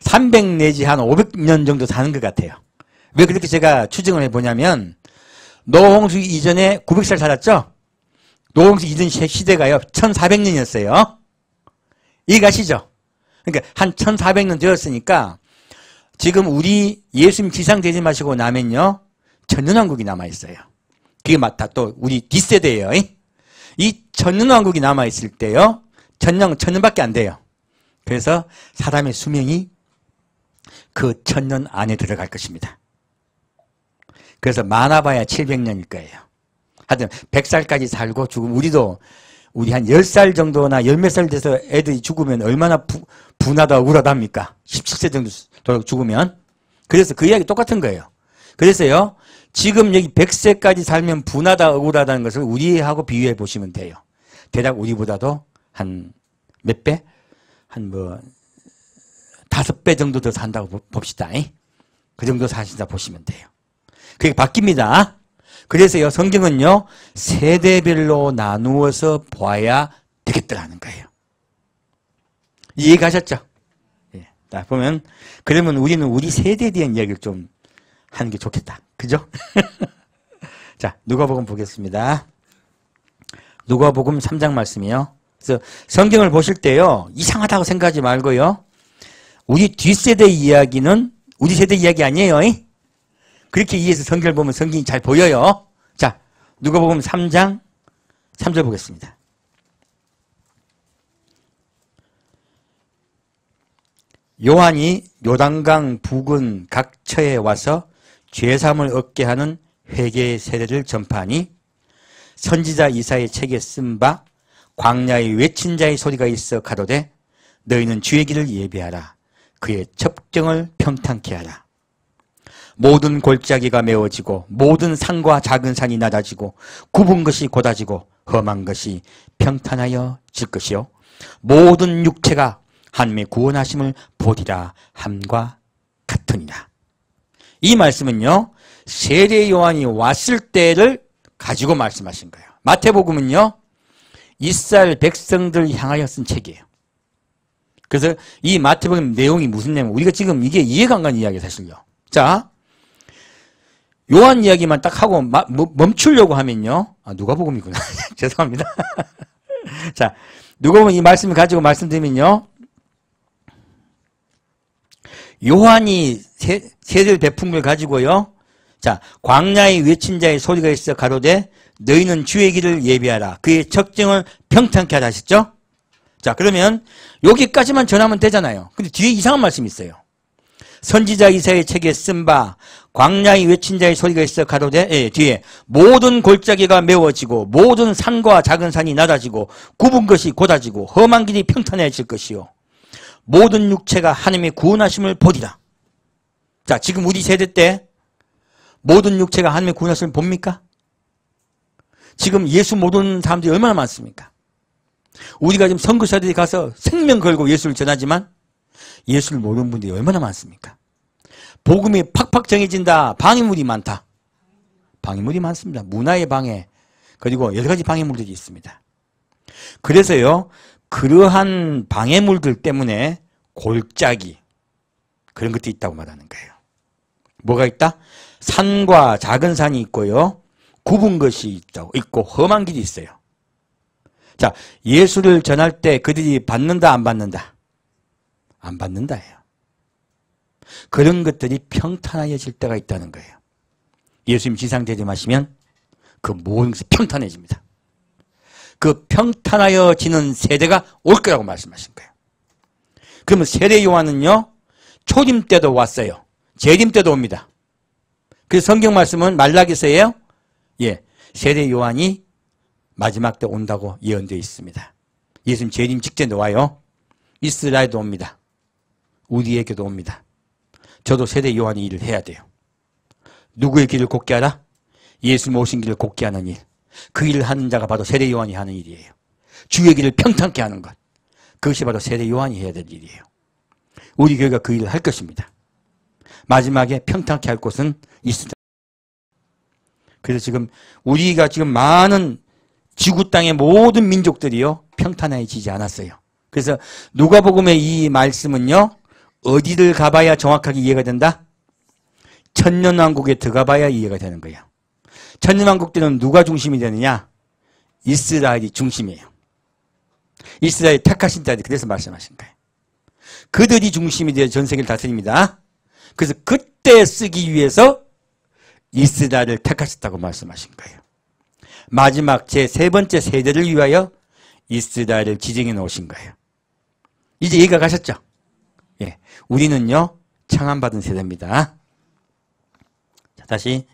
Speaker 1: 300 내지 한 500년 정도 사는 것 같아요. 왜 그렇게 제가 추정을 해보냐면 노홍수 이전에 900살 살았죠? 노홍수 이전 시대가요. 1400년이었어요. 이해가시죠? 그러니까 한 1400년 되었으니까 지금 우리 예수님 지상 대접하시고 나면요. 천년왕국이 남아있어요. 그게 맞다. 또 우리 뒷세대예요. 이 천년왕국이 남아있을 때요. 천년밖에 안 돼요. 그래서 사람의 수명이 그 천년 안에 들어갈 것입니다. 그래서 많아봐야 700년일 거예요. 하여튼 100살까지 살고 죽으면 우리 한 10살 정도나 10몇 살 돼서 애들이 죽으면 얼마나 분하다 억울하다 합니까? 17세 정도 죽으면. 그래서 그 이야기 똑같은 거예요. 그래서요. 지금 여기 100세까지 살면 분하다 억울하다는 것을 우리하고 비교해 보시면 돼요. 대략 우리보다도 한 몇 배? 한 5배 정도 더 산다고 봅시다. 그 정도 사신다 보시면 돼요. 그게 바뀝니다. 그래서요, 성경은요, 세대별로 나누어서 봐야 되겠더라는 거예요. 이해가셨죠? 예. 자, 보면, 그러면 우리는 우리 세대에 대한 이야기를 좀 하는 게 좋겠다. 그죠? 자, 누가복음 보겠습니다. 누가복음 3장 말씀이요. 그래서 성경을 보실 때요, 이상하다고 생각하지 말고요, 우리 뒷세대 이야기는 우리 세대 이야기 아니에요. 그렇게 이해해서 성경을 보면 성경이 잘 보여요. 자, 누가복음 3장 3절 보겠습니다. 요한이 요단강 부근 각 처에 와서 죄사함을 얻게 하는 회개의 세례를 전파하니 선지자 이사야의 책에 쓴 바 광야에 외친 자의 소리가 있어 가로되 너희는 주의 길을 예비하라. 그의 첩정을 평탄케 하라. 모든 골짜기가 메워지고 모든 산과 작은 산이 낮아지고 굽은 것이 곧아지고 험한 것이 평탄하여 질 것이요 모든 육체가 하나님의 구원하심을 보리라 함과 같으니라. 이 말씀은요, 세례 요한이 왔을 때를 가지고 말씀하신 거예요. 마태복음은요, 이스라엘 백성들 향하여 쓴 책이에요. 그래서 이 마태복음 내용이 무슨 내용? 우리가 지금 이게 이해가 안 가는 이야기예요, 사실요. 자, 요한 이야기만 딱 하고 멈추려고 하면요, 누가복음이구나. 죄송합니다. 자, 누가복음 이 말씀을 가지고 말씀드리면요, 요한이 세례를 베푼 걸 가지고요, 자, 광야에 외친 자의 소리가 있어 가로되 너희는 주의 길을 예비하라. 그의 척정을 평탄케 하라 하셨죠? 자, 그러면 여기까지만 전하면 되잖아요. 근데 뒤에 이상한 말씀이 있어요. 선지자 이사야의 책에 쓴 바 광야에 외친 자의 소리가 있어 가로되, 뒤에 모든 골짜기가 메워지고 모든 산과 작은 산이 낮아지고 굽은 것이 곧아지고 험한 길이 평탄해질 것이요 모든 육체가 하나님의 구원하심을 보리라. 자, 지금 우리 세대 때 모든 육체가 하나님의 구원하심을 봅니까? 지금 예수 모르는 사람들이 얼마나 많습니까? 우리가 지금 선교사들이 가서 생명 걸고 예수를 전하지만 예수를 모르는 분들이 얼마나 많습니까? 복음이 팍팍 정해진다. 방해물이 많다. 방해물이 많습니다. 문화의 방해, 그리고 여러 가지 방해물들이 있습니다. 그래서요, 그러한 방해물들 때문에 골짜기, 그런 것도 있다고 말하는 거예요. 뭐가 있다? 산과 작은 산이 있고요, 굽은 것이 있고 험한 길이 있어요. 자, 예수를 전할 때 그들이 받는다 안 받는다? 안 받는다예요. 그런 것들이 평탄해질 때가 있다는 거예요. 예수님 지상재림하시면 그 모든 것이 평탄해집니다. 그 평탄하여지는 세대가 올 거라고 말씀하신 거예요. 그러면 세례 요한은요, 초림 때도 왔어요. 재림 때도 옵니다. 그래서 성경 말씀은 말라기서예요. 예, 세례 요한이 마지막 때 온다고 예언되어 있습니다. 예수님 재림 직전에 와요. 이스라엘도 옵니다. 우리에게도 옵니다. 저도 세례 요한이 일을 해야 돼요. 누구의 길을 곱게 하라? 예수님 오신 길을 곱게 하는 일. 그 일을 하는 자가 바로 세례 요한이 하는 일이에요. 주의 길을 평탄케 하는 것. 그것이 바로 세례 요한이 해야 될 일이에요. 우리 교회가 그 일을 할 것입니다. 마지막에 평탄케 할 곳은 이스라엘. 그래서 지금 우리가 지금 많은 지구 땅의 모든 민족들이요, 평탄해지지 않았어요. 그래서 누가복음의 이 말씀은요, 어디를 가봐야 정확하게 이해가 된다? 천년왕국에 들어가봐야 이해가 되는 거예요. 천년왕국 때는 누가 중심이 되느냐? 이스라엘이 중심이에요. 이스라엘 택하신 자들이 그래서 말씀하신 거예요. 그들이 중심이 되어 전 세계를 다스립니다. 그래서 그때 쓰기 위해서 이스라엘을 택하셨다고 말씀하신 거예요. 마지막 제 세 번째 세대를 위하여 이스라엘을 지정해 놓으신 거예요. 이제 이해가 가셨죠? 예, 우리는요, 창안받은 세대입니다. 자, 다시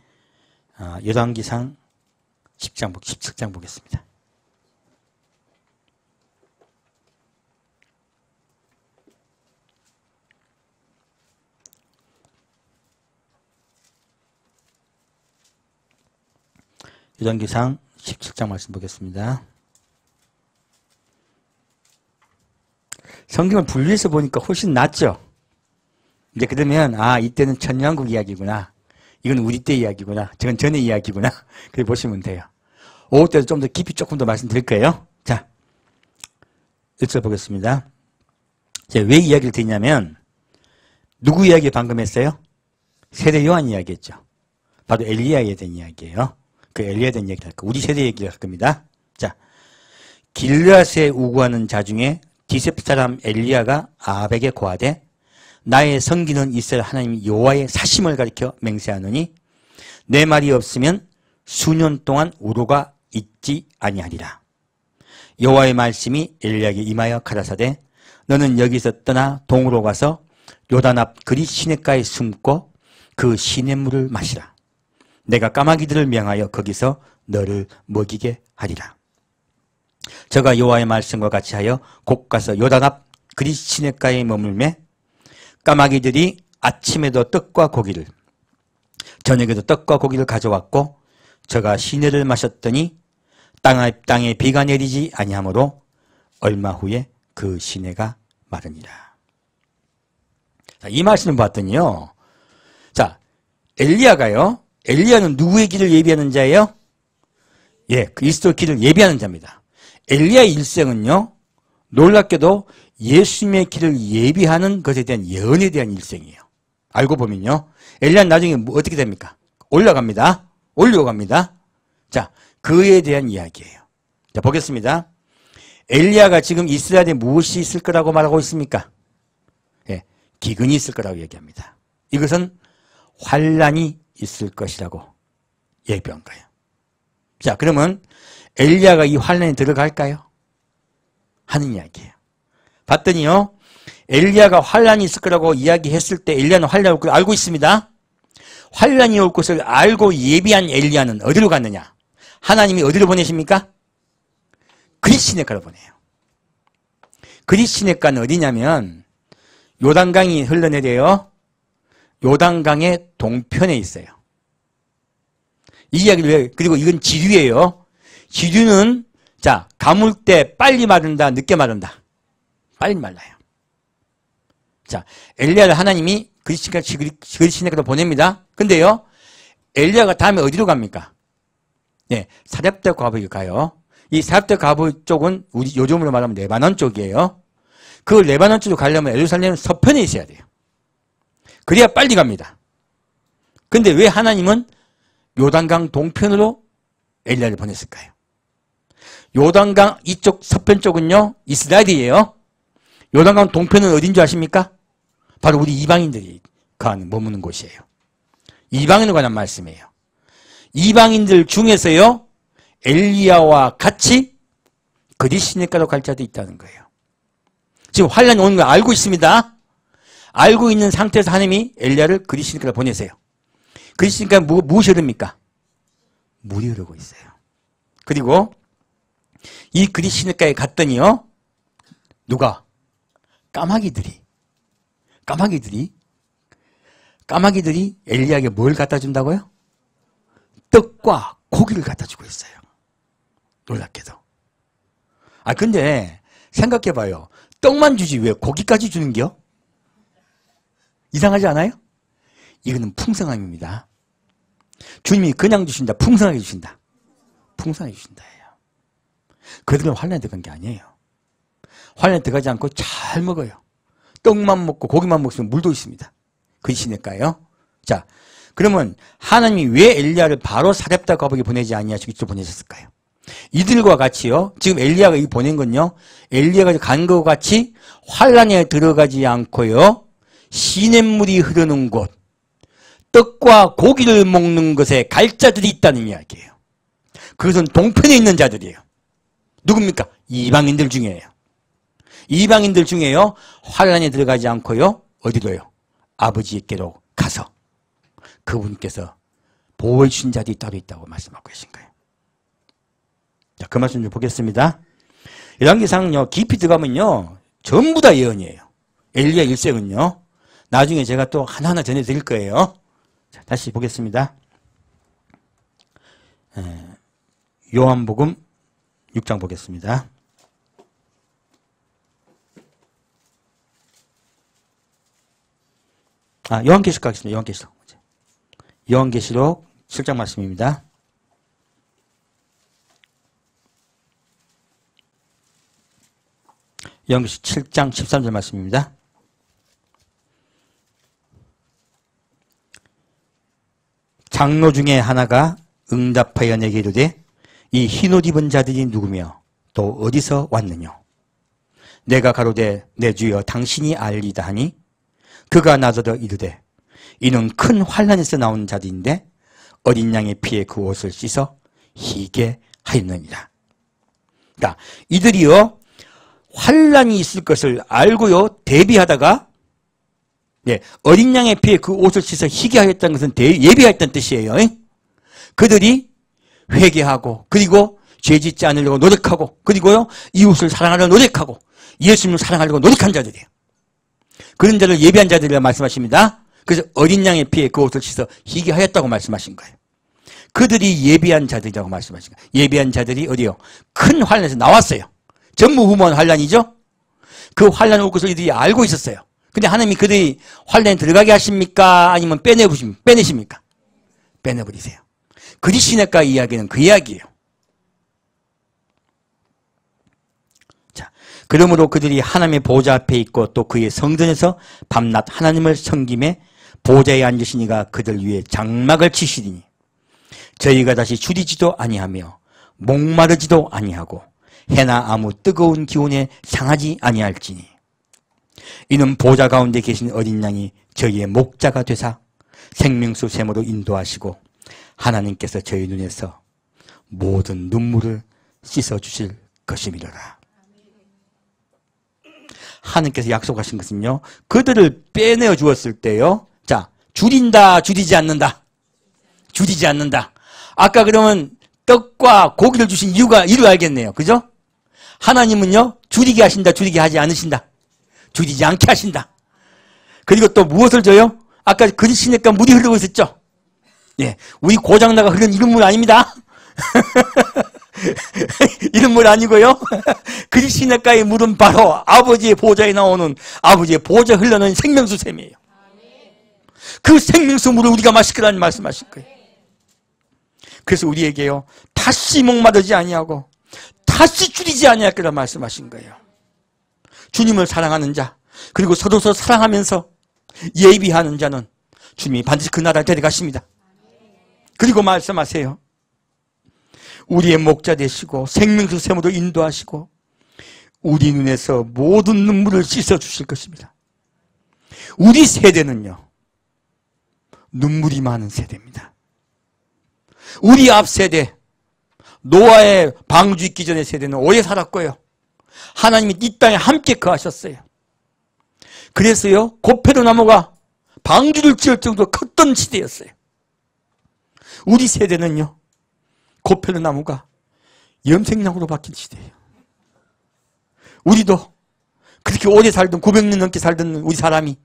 Speaker 1: 열왕기상 17장 보겠습니다. 열왕기상 17장 말씀 보겠습니다. 성경을 분리해서 보니까 훨씬 낫죠? 이제 그러면, 이때는 천년왕국 이야기구나. 이건 우리 때 이야기구나. 저건 전의 이야기구나. 그렇게 보시면 돼요. 오후 때도 좀 더 깊이 조금 더 말씀드릴 거예요. 자, 1절 보겠습니다. 제가 왜 이야기를 드리냐면, 누구 이야기 방금 했어요? 세례 요한 이야기 했죠. 바로 엘리야에 대한 이야기예요. 그 엘리야에 대한 이야기를 할 거예요. 우리 세대 얘기를 할 겁니다. 자, 길르앗에 우구하는 자 중에 디셉 사람 엘리야가 아합에게 고하되 나의 성기는 이스라엘 하나님 여호와의 사심을 가리켜 맹세하노니 내 말이 없으면 수년 동안 우로가 있지 아니하리라. 여호와의 말씀이 엘리야에게 임하여 가라사대 너는 여기서 떠나 동으로 가서 요단 앞 그리 시냇가에 숨고 그 시냇물을 마시라. 내가 까마귀들을 명하여 거기서 너를 먹이게 하리라. 저가 여호와의 말씀과 같이 하여 곧 가서 요단 앞 그리 시냇가에 머물매 까마귀들이 아침에도 떡과 고기를 저녁에도 떡과 고기를 가져왔고 저가 시내를 마셨더니 땅에 비가 내리지 아니하므로 얼마 후에 그 시내가 마르니라. 자, 이 말씀을 봤더니요. 자, 엘리야는 누구의 길을 예비하는 자예요? 예, 그리스도의 길을 예비하는 자입니다. 엘리야의 일생은요, 놀랍게도 예수님의 길을 예비하는 것에 대한 예언에 대한 일생이에요. 알고 보면요. 엘리야는 나중에 어떻게 됩니까? 올라갑니다. 자, 그에 대한 이야기예요. 자, 보겠습니다. 엘리야가 지금 이스라엘에 무엇이 있을 거라고 말하고 있습니까? 예, 기근이 있을 거라고 얘기합니다. 이것은 환란이 있을 것이라고 예비한 거예요. 자, 그러면 엘리야가 이 환란에 들어갈까요? 하는 이야기예요. 봤더니요, 엘리야가 환란이 있을 거라고 이야기했을 때 엘리야는 환란이 올 걸 알고 있습니다. 환란이 올 것을 알고 예비한 엘리야는 어디로 갔느냐? 하나님이 어디로 보내십니까? 그리시네가로 보내요. 그리시네가는 어디냐면 요단강이 흘러내려요. 요단강의 동편에 있어요. 이 이야기를 왜, 그리고 이건 지류예요. 지류는 자, 가물 때 빨리 마른다, 늦게 마른다. 빨리 말라요. 자, 엘리야를 하나님이 그리시네가로 보냅니다. 근데요, 엘리야가 다음에 어디로 갑니까? 네, 사렙대 과부에 가요. 이 사렙대 과부 쪽은 우리 요즘으로 말하면 레바논 쪽이에요. 그 레바논 쪽으로 가려면 예루살렘 서편에 있어야 돼요. 그래야 빨리 갑니다. 근데 왜 하나님은 요단강 동편으로 엘리야를 보냈을까요? 요단강 이쪽 서편 쪽은요, 이스라엘이에요. 요단강 동편은 어딘 줄 아십니까? 바로 우리 이방인들이 머무는 곳이에요. 이방인에 관한 말씀이에요. 이방인들 중에서요, 엘리야와 같이 그리시네가로 갈 자도 있다는 거예요. 지금 환란이 오는 걸 알고 있습니다. 알고 있는 상태에서 하나님이 엘리야를 그리시네가로 보내세요. 그리시네가 무엇이 흐릅니까? 물이 흐르고 있어요. 그리고 이 그리시네가에 갔더니요, 누가? 까마귀들이 엘리야에게 뭘 갖다 준다고요? 떡과 고기를 갖다 주고 있어요. 놀랍게도. 아, 근데 생각해봐요. 떡만 주지 왜 고기까지 주는겨? 이상하지 않아요? 이거는 풍성함입니다. 주님이 그냥 주신다, 풍성하게 주신다. 풍성하게 주신다예요. 그들은 환란에 들어간 게 아니에요. 환란에 들어가지 않고 잘 먹어요. 떡만 먹고 고기만 먹으면 물도 있습니다. 그리시네가요. 자, 그러면 하나님이 왜 엘리야를 바로 사렙다 과부에 보내지 아니하시고 이쪽으로 보내셨을까요? 이들과 같이요. 지금 엘리야가 이 보낸 건요. 엘리야가 간 것과 같이 환란에 들어가지 않고요. 시냇물이 흐르는 곳, 떡과 고기를 먹는 것에 갈 자들이 있다는 이야기예요. 그것은 동편에 있는 자들이에요. 누굽니까? 이방인들 중에요. 이방인들 중에요. 환란에 들어가지 않고요. 어디로요? 아버지께로 가서 그분께서 보호해 주신 자들이 따로 있다고 말씀하고 계신 거예요. 자, 그 말씀 좀 보겠습니다. 열왕기상은요, 깊이 들어가면요, 전부 다 예언이에요. 엘리야 일생은요. 나중에 제가 또 하나하나 전해드릴 거예요. 자, 다시 보겠습니다. 요한복음 6장 보겠습니다. 요한계시록 가겠습니다. 요한계시록 7장 말씀입니다. 요한계시록 7장 13절 말씀입니다. 장로 중에 하나가 응답하여 내게 이르되 이 흰옷 입은 자들이 누구며 또 어디서 왔느냐? 내가 가로되 내 주여 당신이 알리다 하니 그가 나더러 이르되 이는 큰 환난에서 나온 자들인데 어린 양의 피에 그 옷을 씻어 희게 하였느니라. 그러니까 이들이요 환난이 있을 것을 알고요 대비하다가 어린 양의 피에 그 옷을 씻어 희게 하였다는 것은 예비하였다는 뜻이에요. 그들이 회개하고 그리고 죄 짓지 않으려고 노력하고 그리고요 이웃을 사랑하려고 노력하고 예수님을 사랑하려고 노력한 자들이에요. 그런 자를 예비한 자들이라고 말씀하십니다. 그래서 어린 양의 피에 그 옷을 씻어 희게 하였다고 말씀하신 거예요. 그들이 예비한 자들이라고 말씀하신 거예요. 예비한 자들이 어디요? 큰 환난에서 나왔어요. 전무후무한 환난이죠. 그 환난 올 것을 이들이 알고 있었어요. 근데 하나님이 그들이 환난에 들어가게 하십니까? 아니면 빼내십니까? 빼내버리세요. 그리 시냇가 이야기는 그 이야기예요. 자, 그러므로 그들이 하나님의 보좌 앞에 있고 또 그의 성전에서 밤낮 하나님을 섬김에 보좌에 앉으신 이가 그들 위에 장막을 치시리니 저희가 다시 줄이지도 아니하며 목마르지도 아니하고 해나 아무 뜨거운 기온에 상하지 아니할지니 이는 보좌 가운데 계신 어린 양이 저희의 목자가 되사 생명수 샘으로 인도하시고 하나님께서 저희 눈에서 모든 눈물을 씻어주실 것임이로라. 하나님께서 약속하신 것은요 그들을 빼내어 주었을 때요 자 줄인다 줄이지 않는다 줄이지 않는다. 아까 그러면 떡과 고기를 주신 이유를 알겠네요. 그죠? 하나님은요 줄이게 하신다 줄이게 하지 않으신다. 줄이지 않게 하신다. 그리고 또 무엇을 줘요? 아까 그리시니까 물이 흐르고 있었죠? 예, 우리 고장나가 흐르는 이런 물 아닙니다. 이런 물 아니고요. 그리시네가의 물은 바로 아버지의 보좌에 나오는 아버지의 보좌 흘러는 생명수 샘이에요. 그 생명수 물을 우리가 마시라는 말씀하신 거예요. 그래서 우리에게요 다시 목마르지 아니하고 다시 줄이지 아니할 거라 말씀하신 거예요. 주님을 사랑하는 자 그리고 서로 사랑하면서 예비하는 자는 주님이 반드시 그 나라를 데려가십니다. 그리고 말씀하세요. 우리의 목자 되시고 생명수 샘으로 인도하시고 우리 눈에서 모든 눈물을 씻어주실 것입니다. 우리 세대는요 눈물이 많은 세대입니다. 우리 앞 세대 노아의 방주 있기 전의 세대는 오래 살았고요 하나님이 이 땅에 함께 거하셨어요. 그래서요 고페르 나무가 방주를 지을 정도로 컸던 시대였어요. 우리 세대는요 고페르 나무가 염색나무로 바뀐 시대예요. 우리도 그렇게 오래 살던 900년 넘게 살던 우리 사람이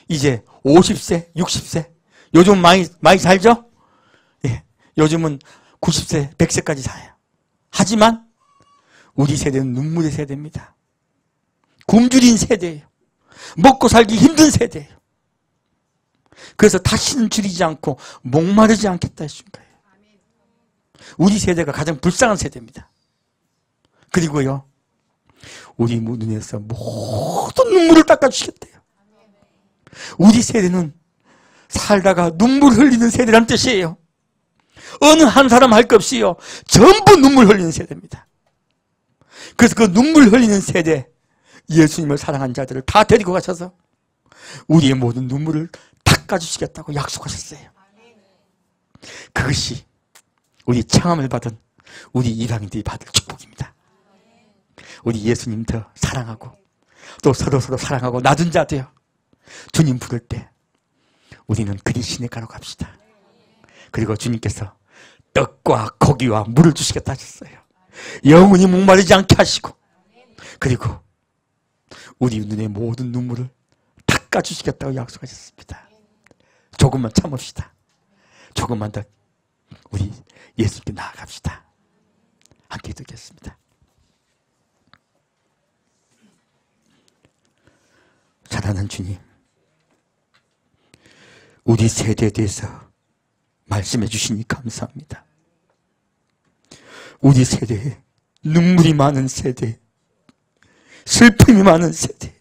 Speaker 1: 이제 50세 60세 요즘 많이 살죠? 예, 요즘은 90세 100세까지 살아요. 하지만 우리 세대는 눈물의 세대입니다. 굶주린 세대예요. 먹고 살기 힘든 세대예요. 그래서 다시는 줄이지 않고 목마르지 않겠다 하신 거예요. 우리 세대가 가장 불쌍한 세대입니다. 그리고요 우리 눈에서 모든 눈물을 닦아주시겠대요. 우리 세대는 살다가 눈물 흘리는 세대란 뜻이에요. 어느 한 사람 할 것 없이요 전부 눈물 흘리는 세대입니다. 그래서 그 눈물 흘리는 세대 예수님을 사랑한 자들을 다 데리고 가셔서 우리의 모든 눈물을 닦아주시겠다고 약속하셨어요. 그것이 우리 창함을 받은 우리 이방인들이 받을 축복입니다. 우리 예수님 더 사랑하고 또 서로 사랑하고 낮은 자 되어 주님 부를 때 우리는 그리 시냇가로 갑시다. 그리고 주님께서 떡과 고기와 물을 주시겠다 하셨어요. 영원히 목마르지 않게 하시고 그리고 우리 눈의 모든 눈물을 닦아주시겠다고 약속하셨습니다. 조금만 참읍시다. 조금만 더 우리 예수님께 나아갑시다. 함께 듣겠습니다. 사랑하는 주님, 우리 세대에 대해서 말씀해 주시니 감사합니다. 우리 세대에 눈물이 많은 세대, 슬픔이 많은 세대,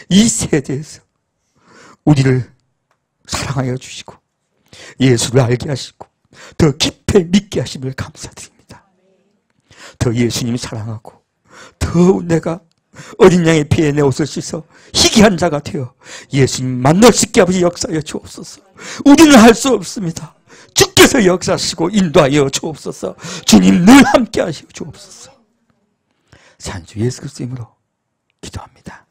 Speaker 1: 이 세대에서 우리를 사랑하여 주시고 예수를 알게 하시고 더 깊이 믿게 하심을 감사드립니다. 더 예수님 사랑하고 더 내가 어린 양의 피에 내 옷을 씻어 희귀한 자가 되어 예수님 만날 수 있게 아버지 역사하여 주옵소서. 우리는 할 수 없습니다. 주께서 역사하시고 인도하여 주옵소서. 주님 늘 함께 하시고 주옵소서. 산주 예수 그리스도 이름으로 기도합니다.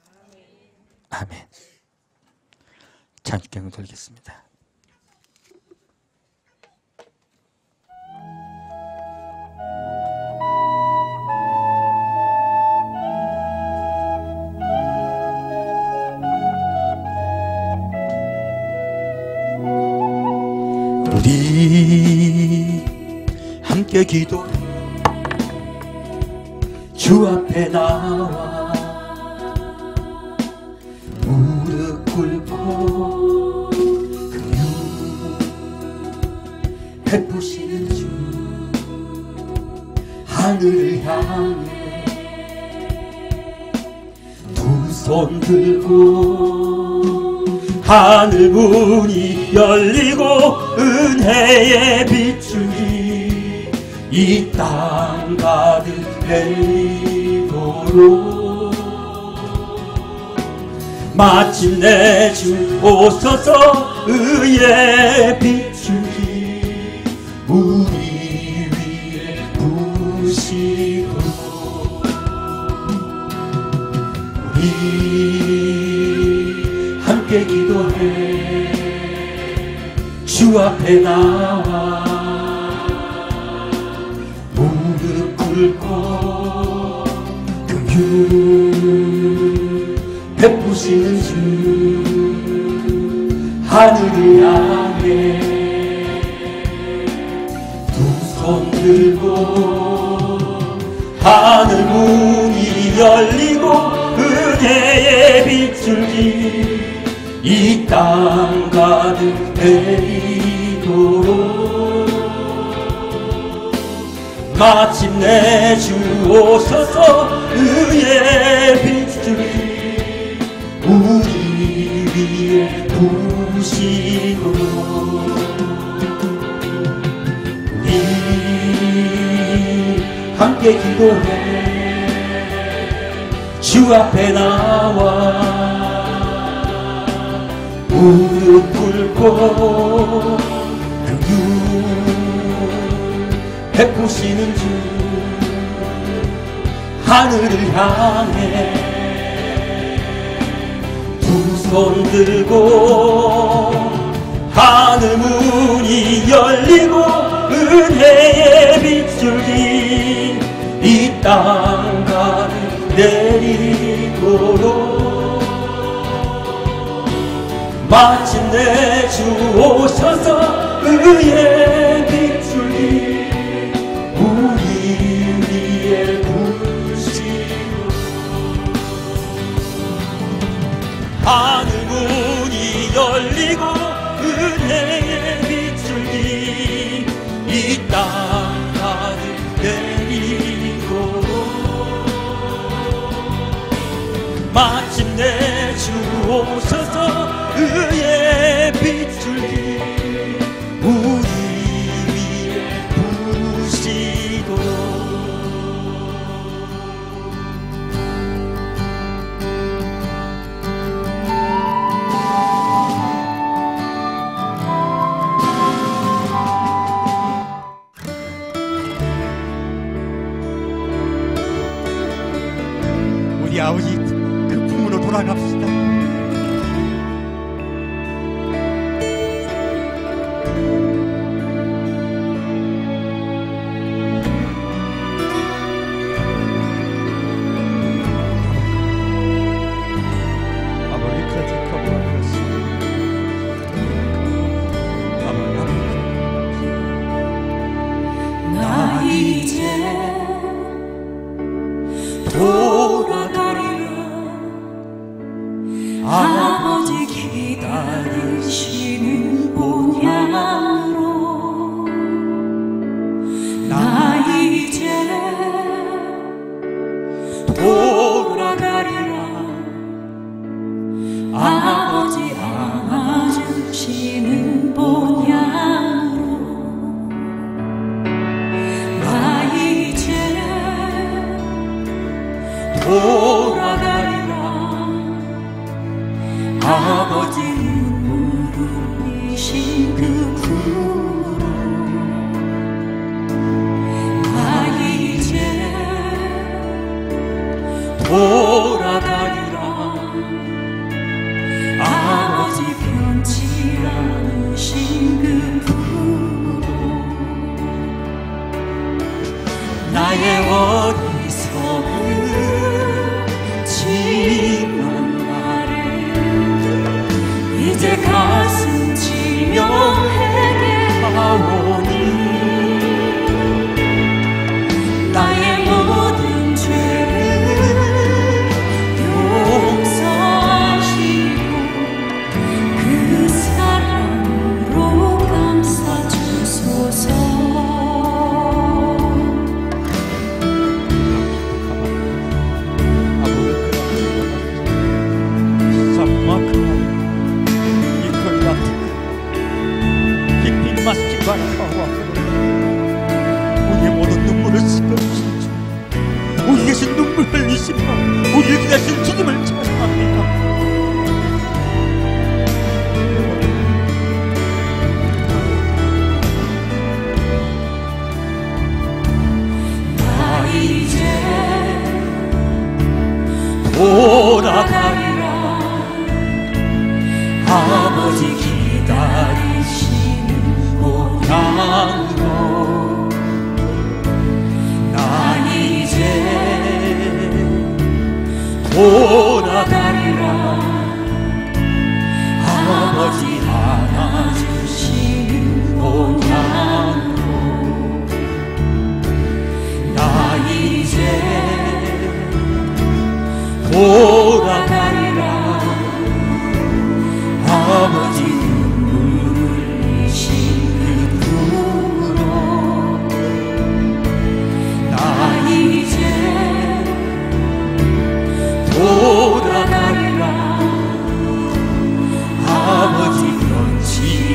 Speaker 1: 아멘. 찬양을 돌리겠습니다. 우리 함께 기도 주 앞에 나와 무릎 꿇고 긍휼 베푸시는 주 하늘을 향해 두 손 들고 하늘 문이 열리고 은혜의 빛줄이 이 땅 가득 내리도록 마침내 주 오소서 의의 빛줄이 우리 위에 부으시도록 우리 함께 기도해 주 앞에 나와 무릎 꿇고 긍휼 베푸시는 주 하늘을 향해 두 손 들고 하늘 문이 열리고 은혜의 빛줄기 이 땅 가득 내리도록 마침내 주 오셔서 의의 빛줄기 우리 위에 부으시도록 우리 함께 기도해 주 앞에 나와 무릎 꿇고 긍휼 베푸시는 주 하늘을 향해 두 손 들고 하늘 문이 열리고 은혜의 빛줄기 이 땅 가득 내리도록 마침내 주 오셔서 의의 빛줄기 우리 위에 부으시고 하늘 문이 열리고 은혜의 빛줄기 이 땅 가득 내리고 마침내 주 오셔서 의의 빛줄기 우리 위에 부으시도록 우리 아버지 그 품으로 돌아갑시다.
Speaker 2: 아버지 기다리시는 본향으로 나 이제 돌아가리라. 아버지 안아주시는 본향으로 나 이제 돌아가리라. 아버지 눈물 흘리신 그 후로 나 이제 돌아가리라. 아버지 변치 않으신 그 후로 나의 어리석음 지난 나를 이제 가슴 치며 회개하오니 나의 모든 죄를 용서하시고 그 사랑으로 감싸주소서.
Speaker 3: 우리의 모든 눈물을 씻어주신 주, 우리 대신 눈물 흘리신 분, 우리 대신 주님을 찬양합니다.
Speaker 2: 나 이제 돌아가리라. 아버지 기다리시는 고향으로 나 이제 돌아가리라. 아버지 안아주시는 고향으로 나 이제 돌아가리라. 아버지 눈물 흘리신 그 눈으로 나 이제 돌아가리라. 아버지 변치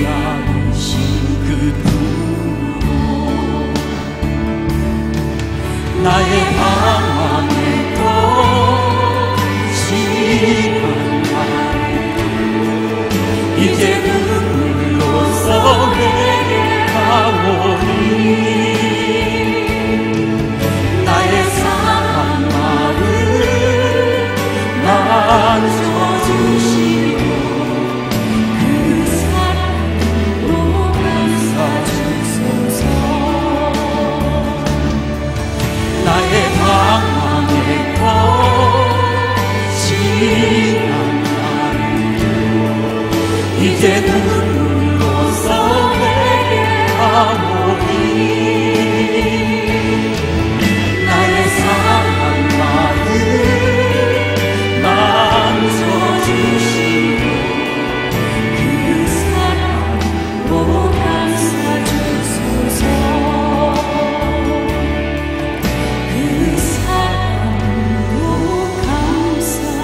Speaker 2: 않으신 그 눈으로 나의 방황에 또 지난 이제 눈물로써 회개하오니 나의 상한 마음 만져주시고 그 사랑으로 감싸주소서. 나의 방황에 더 지난 이제 눈물로써 회개하오니 나의 상한 마음 만져주시고 그 사랑으로 감싸주소서. 그 사랑으로 감싸주소서.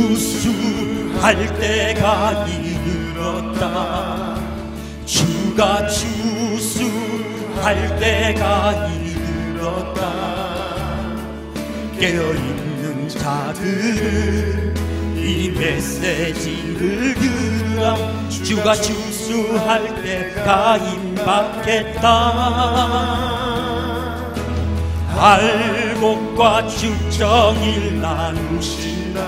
Speaker 3: 주수할 때가 이르렀다. 주가 주수할 때가 이르렀다. 깨어있는 자들 이 메시지를 들으라. 주가 주수할 때가 임박했다. 알고 곳과 주정일 나누시나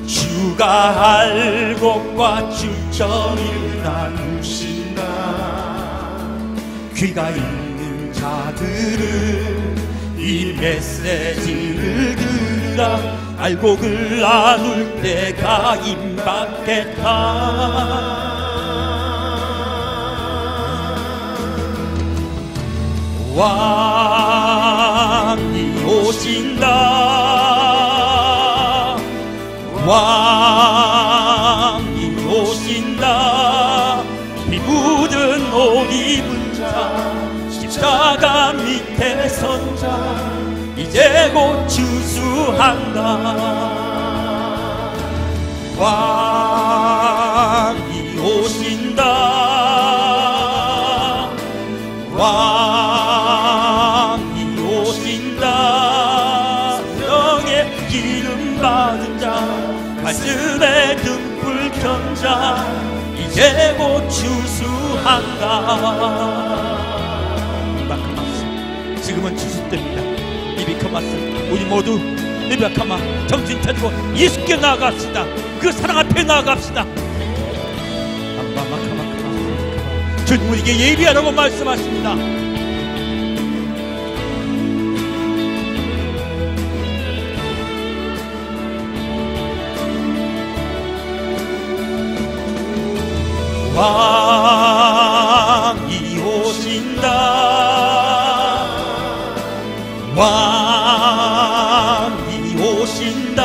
Speaker 3: 주가 할 곳과 주정일 나누시나 귀가 있는 자들은 이 메시지를 들으라 알고 글 나눌 때가 임박했다. 왕이 오신다. 왕이 오신다. 피 묻은 옷 입은 자 십자가 밑에 선 자 이제 곧 추수한다. 왕이 오신다. 왕이 오신다. 성령의 기름 받은 자 말씀에 등불 켠 자 이제 곧 추수한다. 지금은 추수 때입니다. 이비카마스 우리 모두 이비카마 정신 차리고 예수께 나아갑시다. 그 사랑 앞에 나아갑시다. 주님 우리에게 예비하라고 말씀하십니다. 왕이 오신다. 왕이 오신다.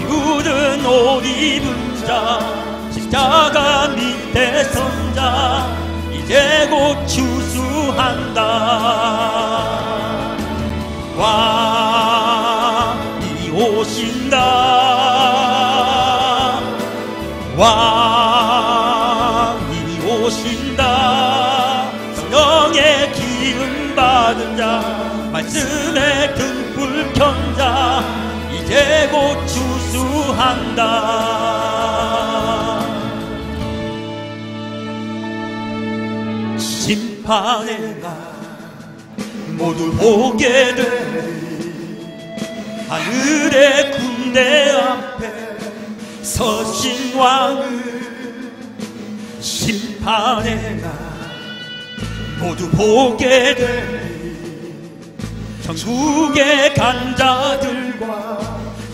Speaker 3: 묻은 옷 입은 자 십자가 밑에 선 자 이제 곧 추수한다. 왕이 오신다. 왕이 오신다. 성령의 기름 받은 자 말씀에 등불 켠 자 이제 곧 추수한다. 심판의 날 모두 보게 되리. 하늘의 군대 앞에 서신 왕을 심판의 날 모두 보게 되리. 천국에 간 자들과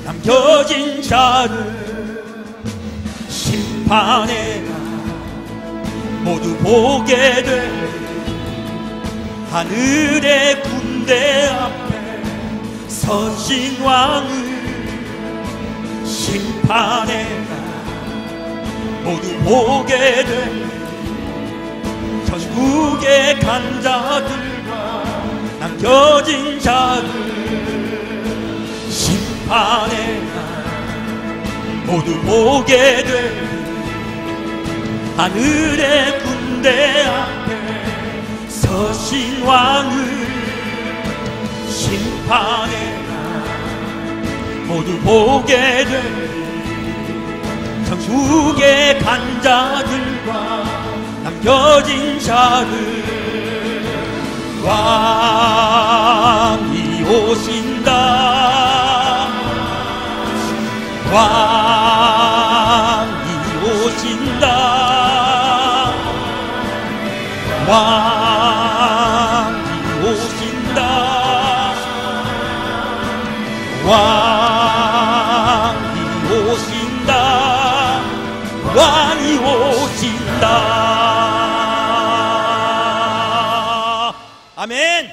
Speaker 3: 남겨진 자를 심판의 날 모두 보게 되리. 하늘의 군대 앞에 서신 왕을 심판의 날 모두 보게 되리. 천국에 간 자들과 남겨진 자들 심판의 날 모두 보게 되리. 하늘의 군대 앞에 서신 왕을 심판의 날 모두 보게 되리. 천국에 간 자들과 남겨진 자들 왕이 오신다. 왕이 오신다. 왕이 오신다. 왕이 오신다. 왕이 오신다. 아멘.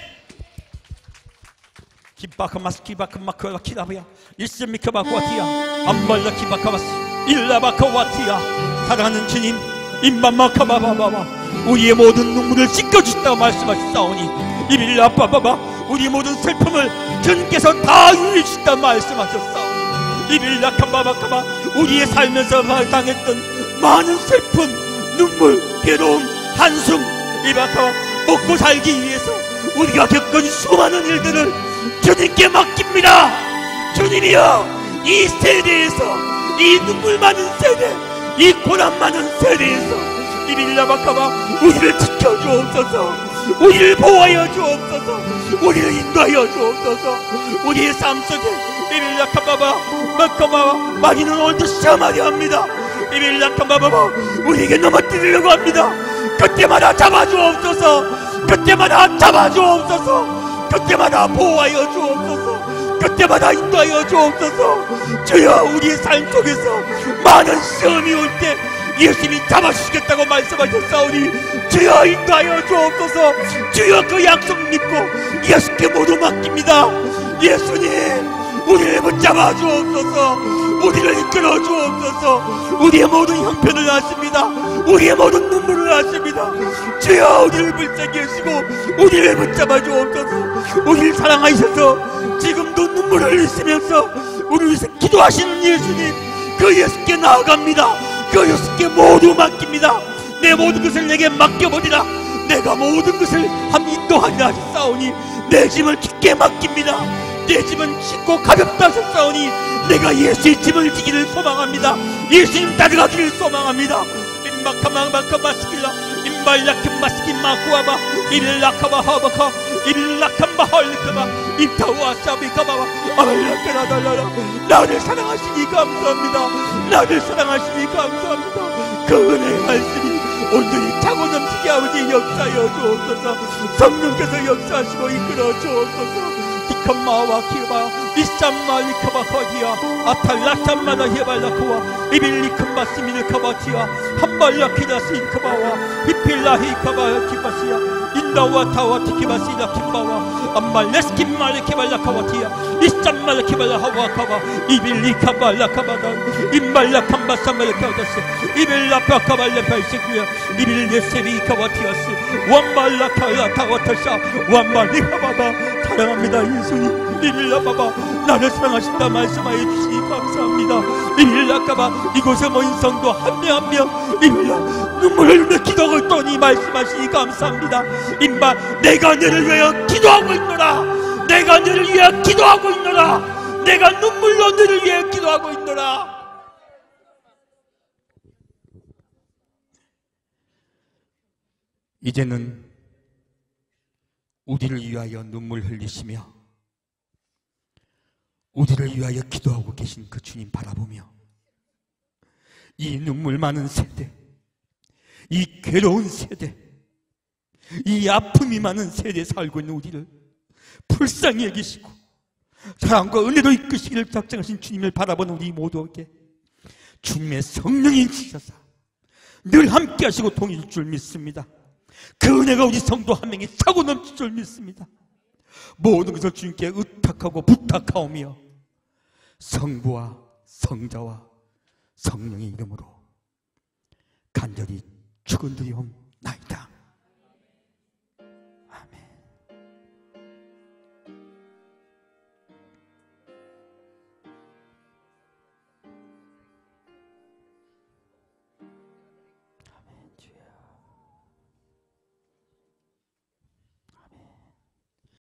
Speaker 3: 기바카마스 기바카마크와 키라비야 일스미카바쿠아티야 암발라 기바카마스 일라바카와티야. 사랑하는 주님 임마마카바바바바 우리의 모든 눈물을 씻겨주시다고 말씀하셨사오니 이빌라바바바 우리의 모든 슬픔을 주님께서 다 이루시다고 말씀하셨사오니 이빌라카바바카바 우리의 살면서 당했던 많은 슬픔, 눈물, 괴로움, 한숨 이바카와 먹고 살기 위해서 우리가 겪은 수많은 일들을 주님께 맡깁니다. 주님이여 이 세대에서 이 눈물 많은 세대 이 고난 많은 세대에서 이빌라바카바 우리를 지켜주옵소서. 우리를 보호하여 주옵소서. 우리를 인도하여 주옵소서. 우리의 삶 속에 이를 약한 바바 막가마 마귀는 오늘도 시험하려 합니다. 이를 약한 바바 우리에게 넘어뜨리려고 합니다. 그때마다 잡아주옵소서. 그때마다 잡아주옵소서. 그때마다 보호하여 주옵소서. 그때마다 인도하여 주옵소서. 주여, 우리의 삶 속에서 많은 시험이 올 때 예수님이 잡아주시겠다고 말씀하셨사오니 주여 인도하여 주옵소서. 주여, 그 약속 믿고 예수께 모두 맡깁니다. 예수님, 우리를 붙잡아 주옵소서. 우리를 이끌어 주옵소서. 우리의 모든 형편을 아십니다. 우리의 모든 눈물을 아십니다. 주여, 우리를 붙잡게 하시고 우리를 붙잡아 주옵소서. 우리를 사랑하셔서 지금도 눈물을 흘리시면서 우리를 위해서 기도하시는 예수님, 그 예수께 나아갑니다. 그 예수께 모두 맡깁니다. 내 모든 것을 내게 맡겨버리라. 내가 모든 것을 함 인도하리라 하셨사오니 내 짐을 주께 맡깁니다. 내 짐은 쉽고 가볍다 하셨사오니 내가 예수의 짐을 지기를 소망합니다. 예수님 따라가기를 소망합니다. 임마카마마카 마시길라 임발약한 마시긴 마쿠아바 일락하바 하바카 일락한 바할리카바 임타우아 사비카바와 알라카라달라라. 나를 사랑하시니 감사합니다. 나를 사랑하시니 감사합니다. 그 은혜의 말씀이 온전히 차고 넘치게 아버지 역사하여 주옵소서. 성령께서 역사하시고 이끌어 주옵소서. 디컴마와 키바 이쌈마리카바 거디야 아탈라쌈마다 히발라코와 이빌리컴바시미르카바티야 한발라키다시인카바와 히필라히카바 키바시야 인다와 타와 티키바시다 킴바와 암말레스킴말레키발라카와티야 이쌈말레키발라하와카바 이빌리카발라카바다 임발라캄바사말레카다시 이빌라파카발레파이세쿠야 이빌레세비카와티아스 완발라카라타와타샤 완발리카바바. 사랑합니다 예수님. 이빌라바바, 나를 사랑하신다 말씀하여 주시니 감사합니다. 이빌라까바, 이곳에 모인 성도 한 명 한 명 이빌라 눈물을 흘려 기도하고 있더니 말씀하시니 감사합니다. 임마, 내가 너를 위하여 기도하고 있노라. 내가 너를 위하여 기도하고 있노라. 내가 눈물로 너를 위하여 기도하고 있노라. 이제는 우리를 위하여 눈물 흘리시며 우리를 위하여 기도하고 계신 그 주님 바라보며 이 눈물 많은 세대, 이 괴로운 세대, 이 아픔이 많은 세대에 살고 있는 우리를 불쌍히 여기시고 사랑과 은혜로 이끄시기를 작정하신 주님을 바라보는 우리 모두에게 주님의 성령이 있으셔서 늘 함께 하시고 동일 줄 믿습니다. 그 은혜가 우리 성도 한 명이 차고 넘칠 줄 믿습니다. 모든 것을 주님께 의탁하고 부탁하오며 성부와 성자와 성령의 이름으로 간절히 축원드리옵나이다.